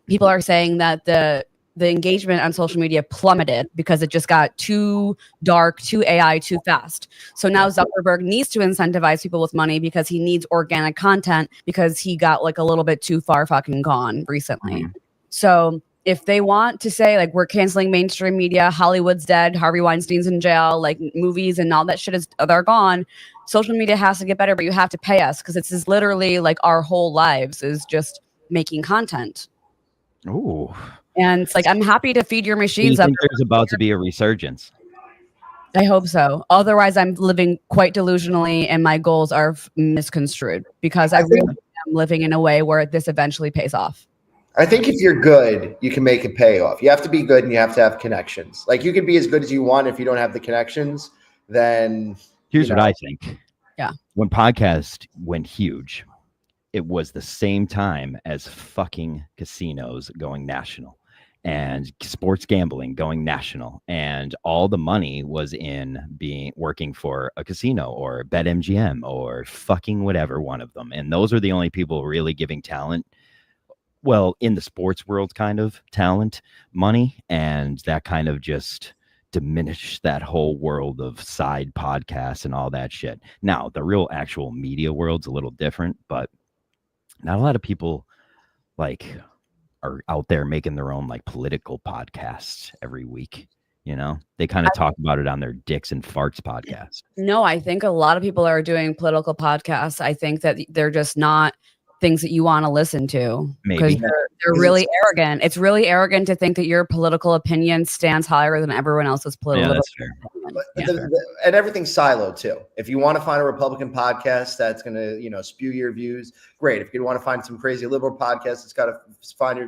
People are saying that the engagement on social media plummeted because it just got too dark, too AI, too fast. So now Zuckerberg needs to incentivize people with money because he needs organic content, because he got like a little bit too far fucking gone recently. Mm-hmm. So if they want to say, like, we're canceling mainstream media, Hollywood's dead, Harvey Weinstein's in jail, like movies and all that shit they're gone, social media has to get better, but you have to pay us, because it's literally like our whole lives is just making content. Ooh. And it's like, I'm happy to feed your machines. Do you think there's about to be a resurgence? I hope so. Otherwise, I'm living quite delusionally, and my goals are misconstrued, because I really am living in a way where this eventually pays off. I think if you're good, you can make it pay off. You have to be good, and you have to have connections. Like, you can be as good as you want. If you don't have the connections, then here's what I think. Yeah. When podcast went huge, it was the same time as fucking casinos going national and sports gambling going national, and all the money was in working for a casino or BetMGM or fucking whatever one of them. And those are the only people really giving talent. Well, in the sports world, kind of talent, money, and that kind of just diminished that whole world of side podcasts and all that shit. Now, the real actual media world's a little different, but not a lot of people are out there making their own political podcasts every week. You know, they kind of talk about it on their Dicks and Farts podcast. No, I think a lot of people are doing political podcasts. I think that they're just not things that you want to listen to, because they're really arrogant. It's really arrogant to think that your political opinion stands higher than everyone else's political opinion. And everything's siloed too. If you want to find a Republican podcast that's going to, spew your views, great. If you want to find some crazy liberal podcast that's got to spew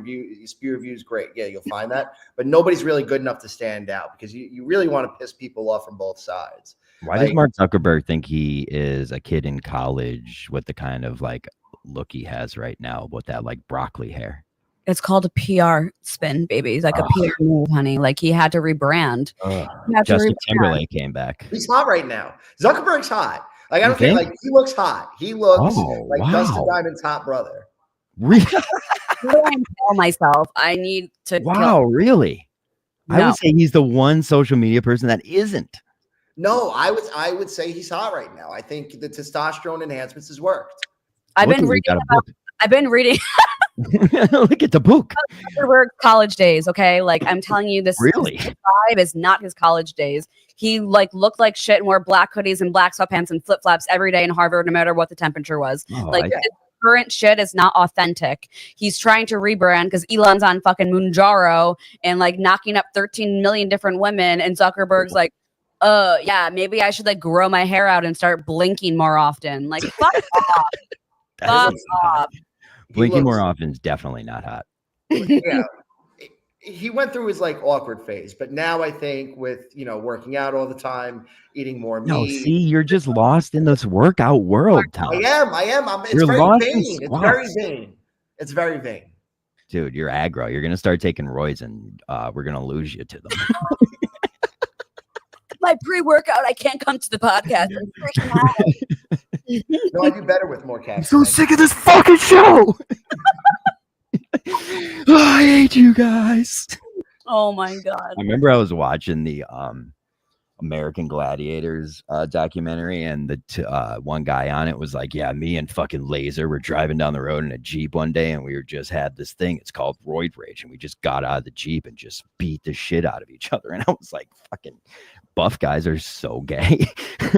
your views, great. Yeah, you'll find that. But nobody's really good enough to stand out, because you really want to piss people off from both sides. Why does Mark Zuckerberg think he is a kid in college with the kind of look he has right now with that broccoli hair? It's called a PR spin, baby. It's like a PR move, honey. Like, he had to rebrand. Justin Timberlake came back. He's hot right now. Zuckerberg's hot. I don't think he looks hot. He looks Dustin Diamond's hot brother. Really? How do I tell myself? I need to. Wow, really? I would say he's the one social media person that isn't. No, I would say he's hot right now. I think the testosterone enhancements has worked. I've been reading. Look at the book. Zuckerberg college days, okay? Like I'm telling you, this really vibe is not his college days. He like looked like shit and wore black hoodies and black sweatpants and flip flops every day in Harvard, no matter what the temperature was. His current shit is not authentic. He's trying to rebrand because Elon's on fucking Moonjaro and like knocking up 13 million different women, and Zuckerberg's like, yeah, maybe I should like grow my hair out and start blinking more often. Like, fuck off. Fuck off. Blinking more often is definitely not hot. Yeah. He went through his like awkward phase, but now I think with, working out all the time, eating more meat. No, see, you're just lost in this workout world, Tom. I am. It's very vain. It's very vain. It's very vain. Dude, you're aggro. You're going to start taking roids and we're going to lose you to them. My pre-workout, I can't come to the podcast. I'm freaking out. No, I do better with more caffeine. I'm so sick of this fucking show. I hate you guys. Oh my God. I remember I was watching the American Gladiators documentary, and the one guy on it was like, yeah, me and fucking Laser were driving down the road in a Jeep one day, and we just had this thing, it's called roid rage, and we just got out of the Jeep and just beat the shit out of each other. And I was like, fucking buff guys are so gay. They're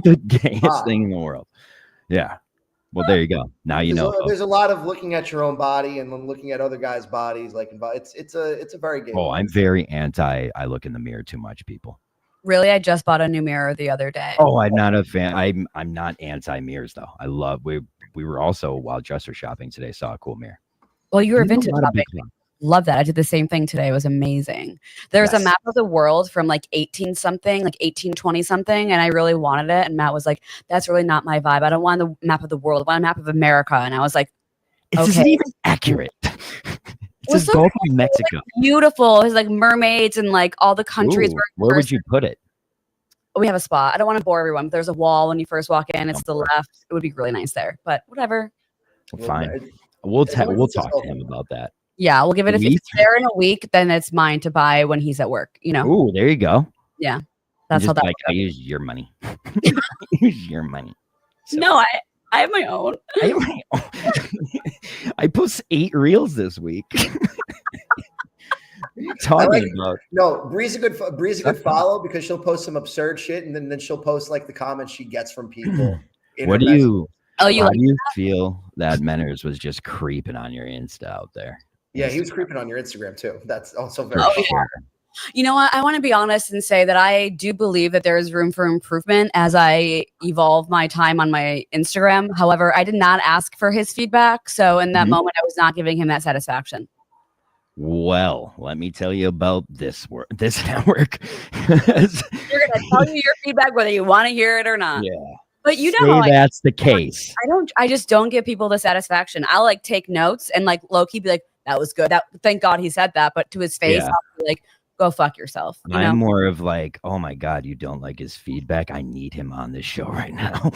the gayest thing in the world. Yeah. Well, there you go. Now you know. There's a lot of looking at your own body and then looking at other guys' bodies. Like it's a very gay. Oh, I'm very anti. I look in the mirror too much, people. Really, I just bought a new mirror the other day. Oh, I'm not a fan. I'm not anti mirrors though. I love. We were also while dresser shopping today. Saw a cool mirror. Well, you were vintage shopping. Love that. I did the same thing today. It was amazing. There's a map of the world from like 1820 something, and I really wanted it. And Matt was like, that's really not my vibe. I don't want the map of the world. I want a map of America. And I was like, it's okay. Not even accurate. It's the Gulf of Mexico. Like, beautiful. It's like mermaids and like all the countries. Where would you put it? We have a spot. I don't want to bore everyone, but there's a wall when you first walk in. It's to the left. It would be really nice there, but whatever. Fine. We'll talk to him about that. Yeah, we'll give it if it's there in a week, then it's mine to buy when he's at work, Ooh, there you go. Yeah. That's how that works. I use your money. Use your money. So. No, I have my own. I post 8 reels this week. What are you talking about? No, Bri's a good follow because she'll post some absurd shit and then she'll post like the comments she gets from people. How do you that? feel that Menners was just creeping on your Insta out there? Yeah, he was creeping on your Instagram too. That's also very sure. You know what? I want to be honest and say that I do believe that there is room for improvement as I evolve my time on my Instagram. However, I did not ask for his feedback. So in that moment, I was not giving him that satisfaction. Well, let me tell you about this network. You're going to tell you your feedback whether you want to hear it or not. Yeah. But you know how that's the case. I just don't give people the satisfaction. I'll like take notes and like low key be like, that was good. Thank God he said that. But to his face, I'll be like, go fuck yourself. I'm more of like, oh my God, you don't like his feedback. I need him on this show right now.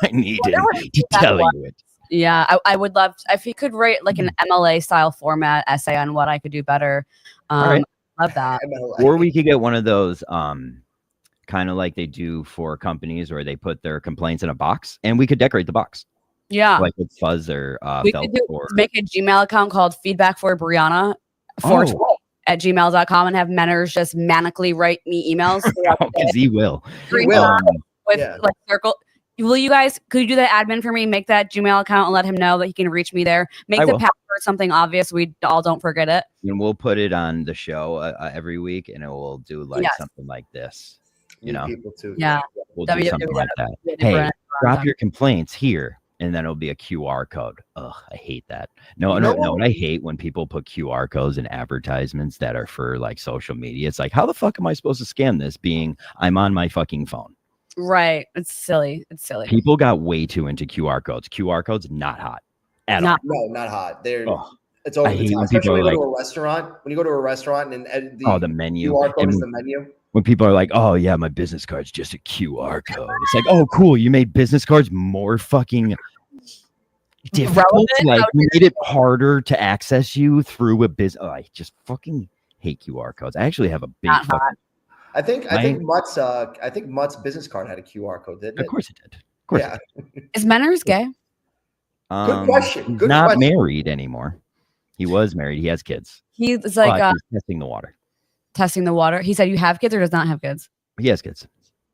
I need him to tell you it. Yeah, I would love if he could write like an MLA style format essay on what I could do better. Right. Love that. Or we could get one of those kind of like they do for companies where they put their complaints in a box and we could decorate the box. Yeah. Like with fuzz or we could make a Gmail account called feedback for Brianna at gmail.com and have Menners just manically write me emails. Because he will. With like circle. Will you guys, could you do the admin for me? Make that Gmail account and let him know that he can reach me there. Make the password something obvious. We all don't forget it. And we'll put it on the show every week and it will do like something like this. People too. Yeah. We'll do something like that. Hey, drop your complaints here. And then it'll be a QR code. Ugh, I hate that. No. I hate when people put QR codes in advertisements that are for like social media. It's like, how the fuck am I supposed to scan this? Being I'm on my fucking phone. Right. It's silly. People got way too into QR codes. QR codes not hot at all. No, not hot. It's over the top. Especially when you go to a restaurant. When you go to a restaurant and the menu. QR code is the menu. When people are like, oh yeah, my business card's just a QR code. It's like, oh cool, you made business cards more fucking difficult. relevant. Like How we made it harder to access you through a business. I just fucking hate QR codes. I actually have a big Not hot. fucking. I think Mutt's business card had a QR code, didn't it? Of course it did. Of course. Yeah. Is Menners gay? Good question. He's Good not question. married anymore. He was married. He has kids. He's like But he's testing the water. testing the water. He said, "You have kids or does not have kids?" He has kids.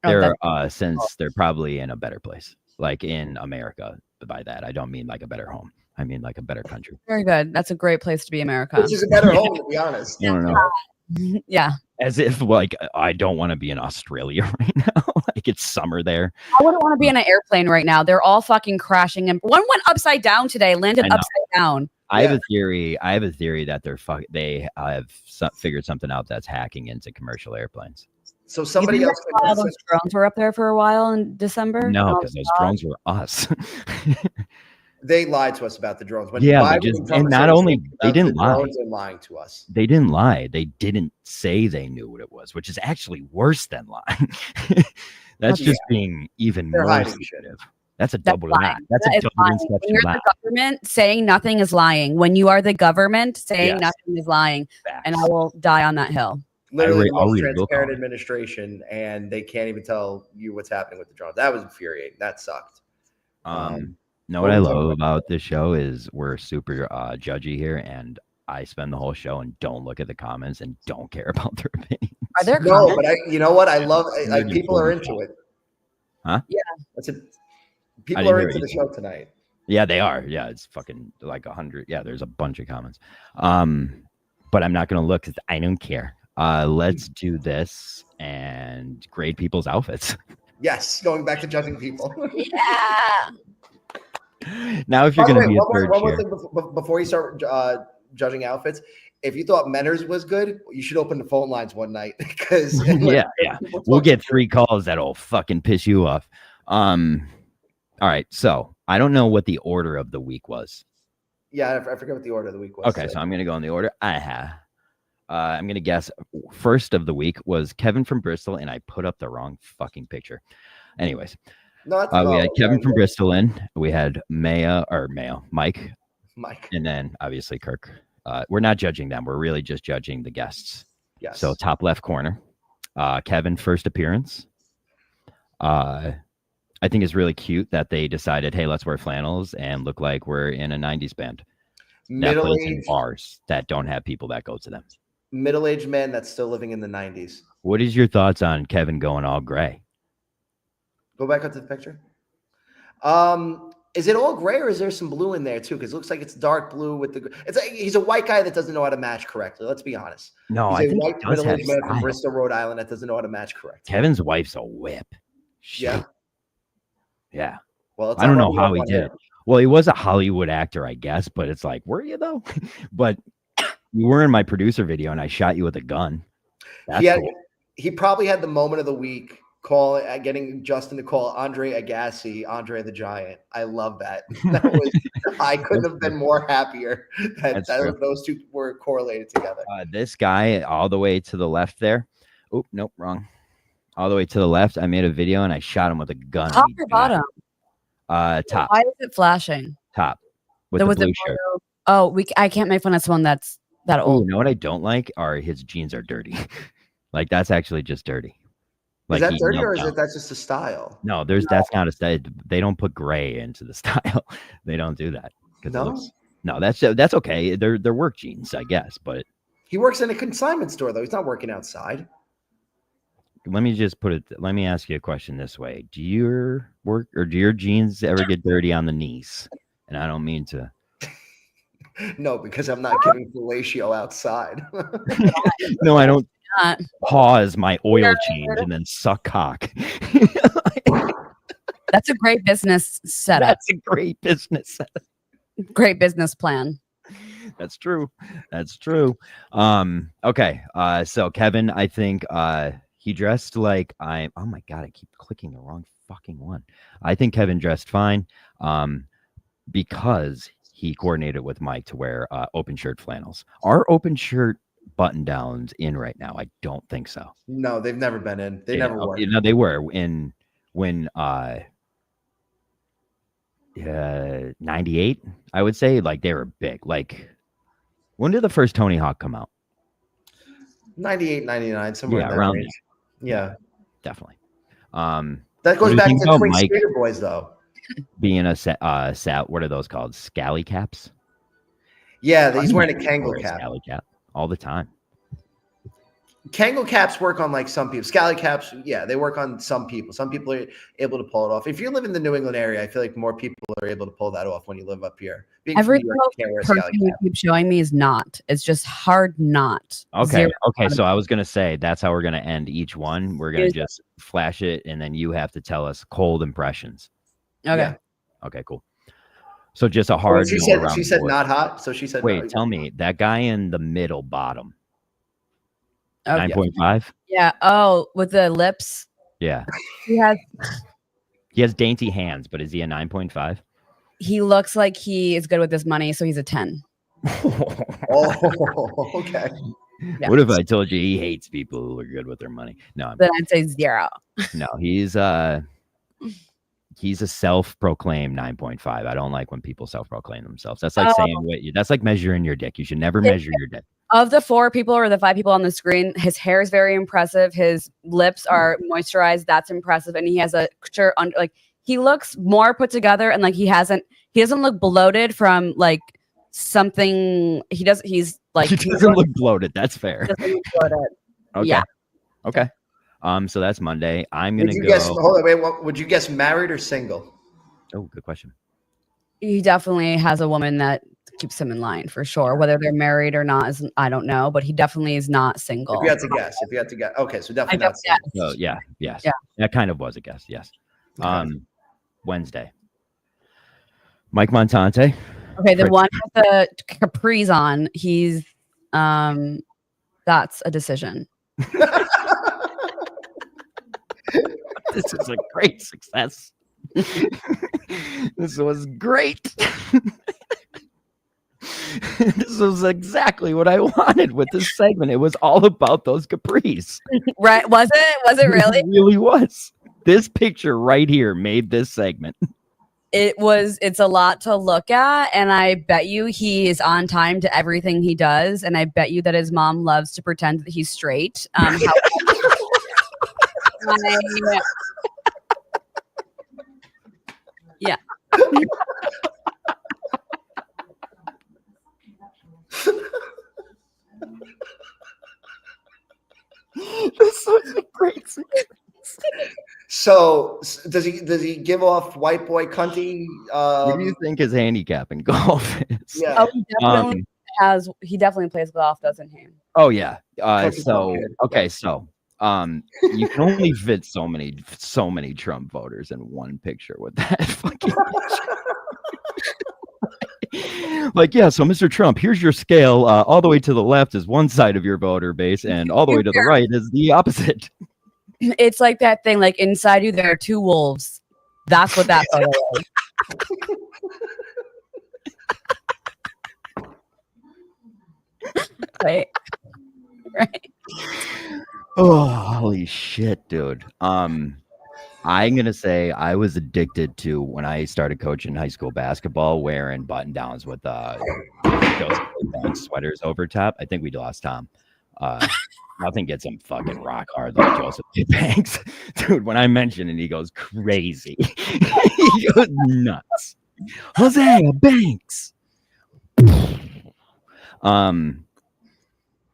Oh, They're that's- since they're probably in a better place, like in America. By that, I don't mean like a better home. I mean like a better country. Very good. That's a great place to be, America. Which is a better home, to be honest. I don't know. Yeah. As if like I don't want to be in Australia right now. Like it's summer there. I wouldn't want to be in an airplane right now. They're all fucking crashing, and one went upside down today, landed I know. upside down. I have a theory. I have a theory that they have figured something out that's hacking into commercial airplanes. So somebody You else. think that's why all those drones were up there for a while in December. No, Oh, because those God. drones were us. They lied to us about the drones. When Yeah, Biden they just- and Trump and not said only- something they about didn't the lie. drones, they're lying to us. They didn't lie. They didn't say they knew what it was, which is actually worse than lying. That's just being even They're more hiding shit. secretive. That's a That's double lying. lie. That's That a is double lying. When inception you're lie. the government, saying nothing is lying. When you are the government, saying Yes. nothing is lying. Facts. And I will die on that hill. Literally the I'll most read a book transparent on it. administration, and they can't even tell you what's happening with the drones. That was infuriating. That sucked. Know what what I was that love about? about this show is we're super judgy here, and I spend the whole show and don't look at the comments and don't care about their opinions. Are there No, comments? but you know what? I love like people are 145. into it. Huh? Yeah. That's it. I People didn't are hear into what the you show tonight. Yeah, they are. Yeah, it's fucking like 100. Yeah, there's a bunch of comments. But I'm not gonna look because I don't care. Let's do this and grade people's outfits. Yes, going back to judging people. Yeah. Now, if you're By the gonna way, be a one third more chair, thing before you start judging outfits. If you thought Menners was good, you should open the phone lines one night because yeah, we'll get 3 calls that'll fucking piss you off. All right, so I don't know what the order of the week was. Yeah, I forget what the order of the week was. Okay, so I'm gonna go in the order. I'm gonna guess first of the week was Kevin from Bristol, and I put up the wrong fucking picture. Anyways, no, that's, we had Kevin from yeah. Bristol in. We had Mike, Mike. and then obviously Kirk. We're not judging them. We're really just judging the guests. Yes. So top left corner, Kevin first appearance. I think it's really cute that they decided, hey, let's wear flannels and look like we're in a 90s band. That plays in bars that don't have people that go to them. Middle-aged man that's still living in the 90s. What is your thoughts on Kevin going all gray? Go back up to the picture. Is it all gray or is there some blue in there too? Because it looks like it's dark blue with the. It's like he's a white guy that doesn't know how to match correctly. Let's be honest. No, he's I a think white he does have middle-aged man from style. Bristol, Rhode Island that doesn't know how to match correctly. Kevin's wife's a whip. Shit. Yeah. Yeah. Well, it's I don't not know what we how have he on did here. it. Well, he was a Hollywood actor, I guess, but it's like, were you though? But you were in my producer video and I shot you with a gun. That's cool. He probably had the moment of the week getting Justin to call Andre Agassi, Andre the Giant. I love that. I couldn't have been more happier that those two were correlated together. This guy all the way to the left there. Oh, nope, wrong. All the way to the left. I made a video and I shot him with a gun. Top or bottom? Top. Why is it flashing? Top. With There the was blue a shirt. Oh, I can't make fun of someone that's that Oh, old. you know what I don't like are his jeans are dirty. Like that's actually just dirty. Like is that he dirty or knelt is down. that's just a style? No, that's not a style. They don't put gray into the style. They don't do that. No, that's okay. They're work jeans, I guess. But he works in a consignment store though. He's not working outside. let me ask you a question this way. Do your jeans ever get dirty on the knees? And I don't mean to. No, because I'm not giving fellatio outside. No, I don't pause my oil change and then suck cock. That's a great business setup. That's a great business setup. Great business plan. That's true. That's true. Okay. So Kevin, I think he dressed like oh my God, I keep clicking the wrong fucking one. I think Kevin dressed fine. Because he coordinated with Mike to wear open shirt flannels. Are open shirt button downs in right now? I don't think so. No, they've never been in. They never were. No, they were when 98, I would say. Like they were big. Like when did the first Tony Hawk come out? 98, 99, somewhere in that around range. Yeah. Definitely. That goes back to Twin Skater Boys, though. Being a what are those called? Scally caps? Yeah, he's wearing a Kangol cap. Scally cap all the time. Kangol caps work on like some people. Scally caps, yeah, they work on some people. Some people are able to pull it off. If you live in the New England area, I feel like more people are able to pull that off when you live up here. Every person you keep showing me is not. It's just hard not. Okay. Okay. So I was gonna say that's how we're gonna end each one. We're gonna just flash it, and then you have to tell us cold impressions. Okay. Yeah. Okay. Cool. So just a hard. She said not hot. So she said. Wait. No. Tell me that guy in the middle bottom. 9.5. Yeah. Oh, with the lips. Yeah. He has dainty hands, but is he a 9.5? He looks like he is good with his money, so he's a 10. Oh, okay. Yeah. What if I told you he hates people who are good with their money? No, then I'd say 0. No, he's a self-proclaimed 9.5. I don't like when people self-proclaim themselves. That's like saying that's like measuring your dick. You should never measure your dick. Of the 4 people or the 5 people on the screen, his hair is very impressive. His lips are moisturized. That's impressive. And he has a shirt under, like he looks more put together, and like he doesn't look bloated from like something. He doesn't look bloated. That's fair. He doesn't look bloated. Okay. Yeah. Okay. So that's Monday. I'm gonna go. Hold on, wait. Would you guess married or single? Oh, good question. He definitely has a woman that keeps him in line for sure. Whether they're married or not, I don't know, but he definitely is not single. If you had to guess, okay, so definitely not single. So yes, that kind of was a guess. Yes. Wednesday. Mike Montante. Okay, the one with the capris on, he's that's a decision. This is a great success. This was great. This was exactly what I wanted with this segment. It was all about those capris. Right? Was it? Was it really? It really was. This picture right here made this segment. It's a lot to look at, and I bet you he is on time to everything he does, and I bet you that his mom loves to pretend that he's straight. Yeah. This was a great success. So does he give off white boy cunty? What do you think his handicap in golf is? Yeah. Oh, he definitely plays golf, doesn't he? Oh yeah. So you can only fit so many Trump voters in one picture with that fucking like, yeah, so Mr. Trump, here's your scale. All the way to the left is one side of your voter base, and all the way to the right is the opposite. It's like that thing, like inside you there are 2 wolves. That's what that photo is. Right. Oh, holy shit, dude. I'm gonna say I was addicted to when I started coaching high school basketball, wearing button downs with those sweaters over top. I think we lost Tom. Nothing gets him fucking rock hard like Joseph K. Banks. Dude, when I mention it, he goes crazy. He goes nuts. Hosea Banks.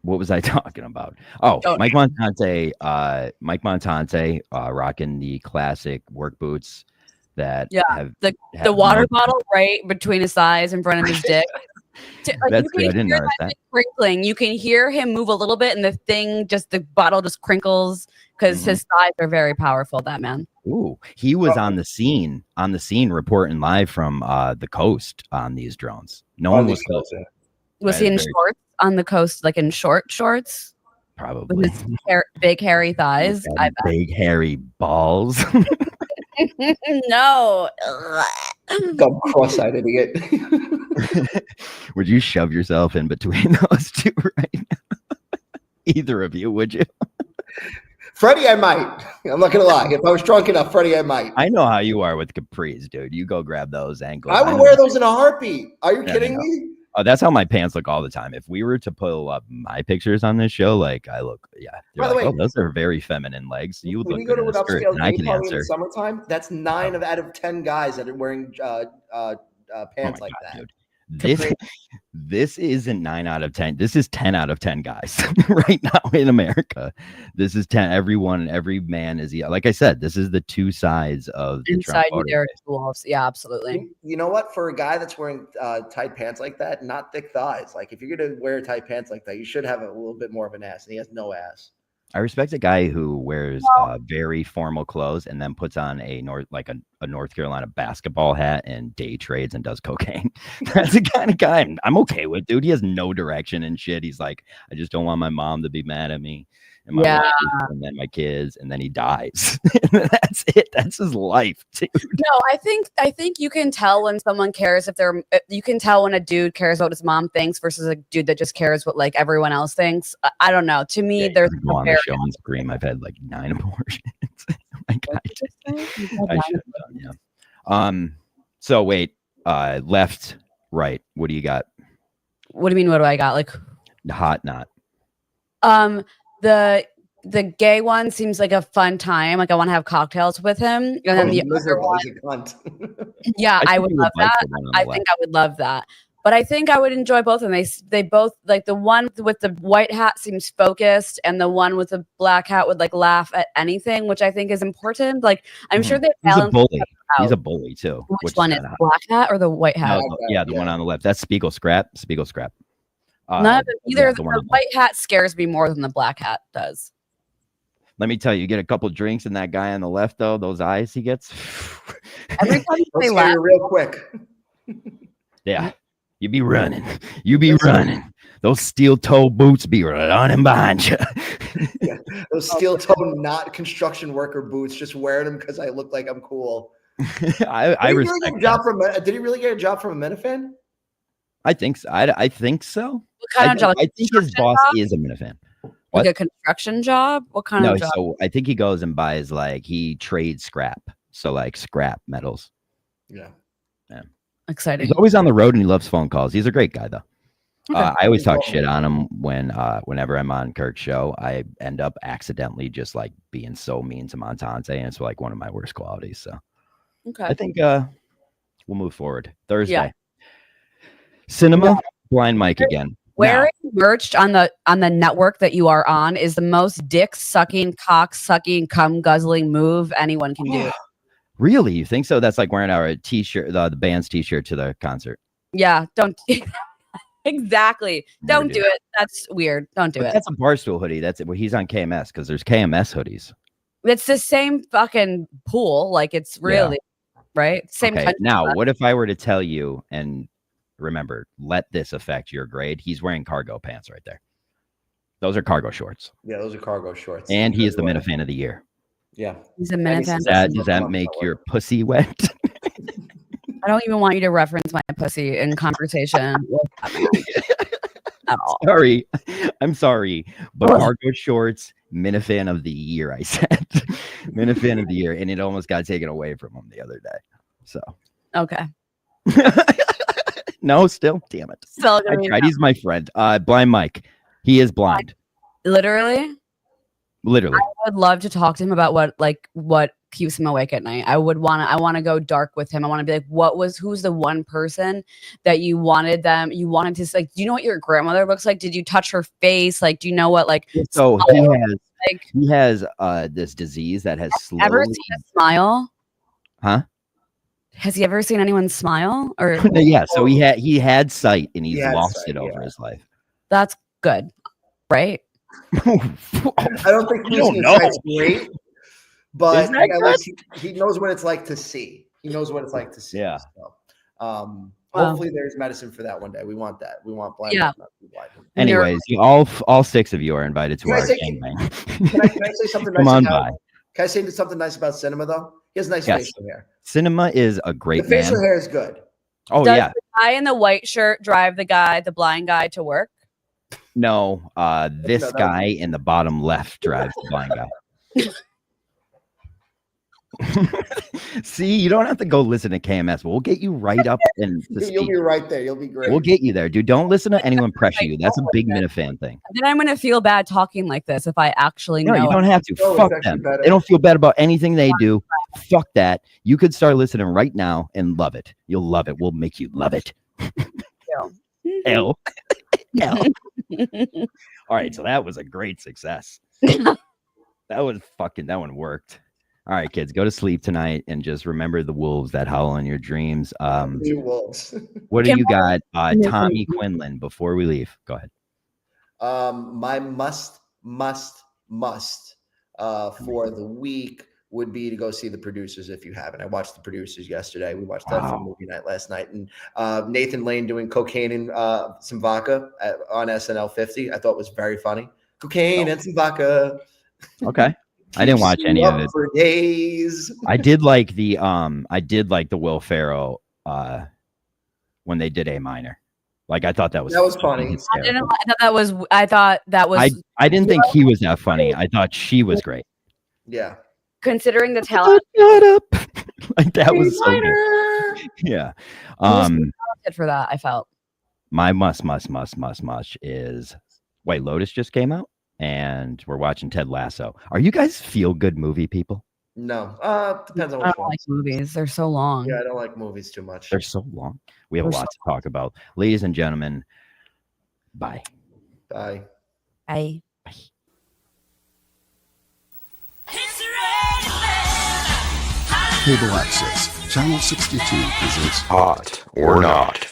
What was I talking about? Oh, Mike Montante. Mike Montante rocking the classic work boots that have the water bottle right between his thighs in front of his dick. That's good. I didn't notice that. Crinkling. You can hear him move a little bit, and the bottle just crinkles because his thighs are very powerful. That man. Ooh, he was on the scene reporting live from the coast on these drones. No one was close. Was he in shorts on the coast, like in shorts? Probably. With his big hairy thighs. Big hairy balls. No. Dumb cross-eyed idiot. Would you shove yourself in between those two right now? Either of you, would you? Freddie, I might. I'm not gonna lie. If I was drunk enough, Freddie, I might. I know how you are with capris, dude. You go grab those ankles. I would wear those in a heartbeat. Are you kidding me? Oh, that's how my pants look all the time. If we were to pull up my pictures on this show, like I look, By the way, oh, those are very feminine legs. You would when look you go to good an in a skirt, upscale and I gay can party in answer. the summertime, that's 9 out of 10 guys that are wearing pants like that. Dude. This isn't 9 out of 10. This is 10 out of 10 guys right now in America. This is 10. Every man is, like I said, this is the two sides of the inside Trump their tools. Yeah, absolutely. You know what? For a guy that's wearing tight pants like that, not thick thighs. Like if you're gonna wear tight pants like that, you should have a little bit more of an ass. And he has no ass. I respect a guy who wears very formal clothes and then puts on a North Carolina basketball hat and day trades and does cocaine. That's the kind of guy I'm okay with, dude. He has no direction and shit. He's like, I just don't want my mom to be mad at me and my wife and then my kids, and then he dies. And that's it. That's his life, dude. No, I think you can tell when someone cares you can tell when a dude cares what his mom thinks versus a dude that just cares what like everyone else thinks. I don't know. To me, there's go on the show and scream. I've had like 9 abortions. I should have done, yeah. So wait, left, right. What do you got? What do you mean? What do I got? Like hot, not. The gay one seems like a fun time. Like I want to have cocktails with him. And then the other one, yeah, I would love that. I think I would love that. But I think I would enjoy both of them. They both, like the one with the white hat seems focused, and the one with the black hat would like laugh at anything, which I think is important. Like I'm sure they balance. He's a bully too. Which one is black hat or the white hat? No, the one on the left. That's Spiegel Scrap. None of either. The white hat scares me more than the black hat does. Let me tell you, get a couple drinks and that guy on the left, though, those eyes he gets. Every time they laugh real quick. Yeah. You be running. Those steel toe boots be running behind you. Yeah, those steel toe not construction worker boots, just wearing them because I look like I'm cool. I respect that. Did he really get a job from a Minifan? I think so. I think so. What kind of job? I think his boss is a Minifan. Like a construction job? What kind of job? So I think he goes and buys he trades scrap. So like scrap metals. Yeah. Exciting. He's always on the road and he loves phone calls. He's a great guy though. Okay. I always talk shit on him whenever I'm on Kirk's show. I end up accidentally just like being so mean to Montante, and it's like one of my worst qualities. So I think we'll move forward. Thursday. Yeah. Cinema, Blind Mike again. Wearing merch on the network that you are on is the most dick sucking, cock sucking, cum guzzling move anyone can do. Really? You think so? That's like wearing our t-shirt, the band's t-shirt to the concert. Yeah, don't exactly. Don't do it. That's weird. Don't do it. That's a Barstool hoodie. That's it. Well, he's on KMS because there's KMS hoodies. It's the same fucking pool. Like it's really right. Same. Okay. Now, what if I were to tell you, and remember, let this affect your grade? He's wearing cargo pants right there. Those are cargo shorts. Yeah, those are cargo shorts. And he is the Minifan of the year. Yeah. He's a Minifan. Does that make your pussy wet? I don't even want you to reference my pussy in conversation. Sorry. I'm sorry. But cargo shorts, Minifan of the year, I said. Minifan of the year. And it almost got taken away from him the other day. So. Okay. No, still. Damn it. Still I tried. He's my friend. Blind Mike. He is blind. Literally. I would love to talk to him about what keeps him awake at night. I want to go dark with him. I want to be like, who's the one person that you wanted to like, do you know what your grandmother looks like? Did you touch her face? Like, do you know what, like, so he has this disease that has slowly. Ever seen a smile? Huh? Has he ever seen anyone smile? Or yeah, so he had sight and he's lost it over his life. That's good, right? I don't think he's great, but he knows what it's like to see. He knows what it's like to see. Yeah. So, hopefully, there's medicine for that one day. We want that. We want blind. Yeah. Anyways, all 6 of you are invited to our gangbang. Can I say something nice? Come on by. Can I say something nice about Cinema though? He has nice facial hair. Cinema is a great man. The facial hair is good. Oh Does the guy in the white shirt drive the blind guy to work? No, this guy in the bottom left drives the blind guy. See, you don't have to go listen to KMS. We'll get you right up and You'll be right there. You'll be great. We'll get you there, dude. Don't listen to anyone pressure you. That's a big Minifan thing. Then I'm gonna feel bad talking like this if I actually know. No, you don't have to. Oh, Fuck it's actually them. better. They don't feel bad about anything they do. Fuck that. You could start listening right now and love it. You'll love it. We'll make you love it. L. L. All right, so that was a great success. That one worked. All right, kids, go to sleep tonight and just remember the wolves that howl in your dreams. New wolves. What do you got, Tommy Quinlan, before we leave? Go ahead. My must for the week would be to go see The Producers if you haven't. I watched The Producers yesterday. We watched that for movie night last night. And Nathan Lane doing cocaine and some vodka on SNL 50. I thought was very funny. Cocaine and some vodka. Okay. I didn't watch any of it. For days. I did like the Will Ferrell when they did A minor. Like I thought that was funny. I thought that was I didn't think he was that funny. I thought she was great. Yeah. Considering the talent. Like that was so good. Yeah. For that, I felt. My must is White Lotus just came out. And we're watching Ted Lasso. Are you guys feel good movie people? No. Depends on I what don't like movies. They're so long. Yeah, I don't like movies too much. They're so long. We have a lot to talk about. Ladies and gentlemen, bye. Bye. Bye. Cable Access, Channel 62 presents Hot or not.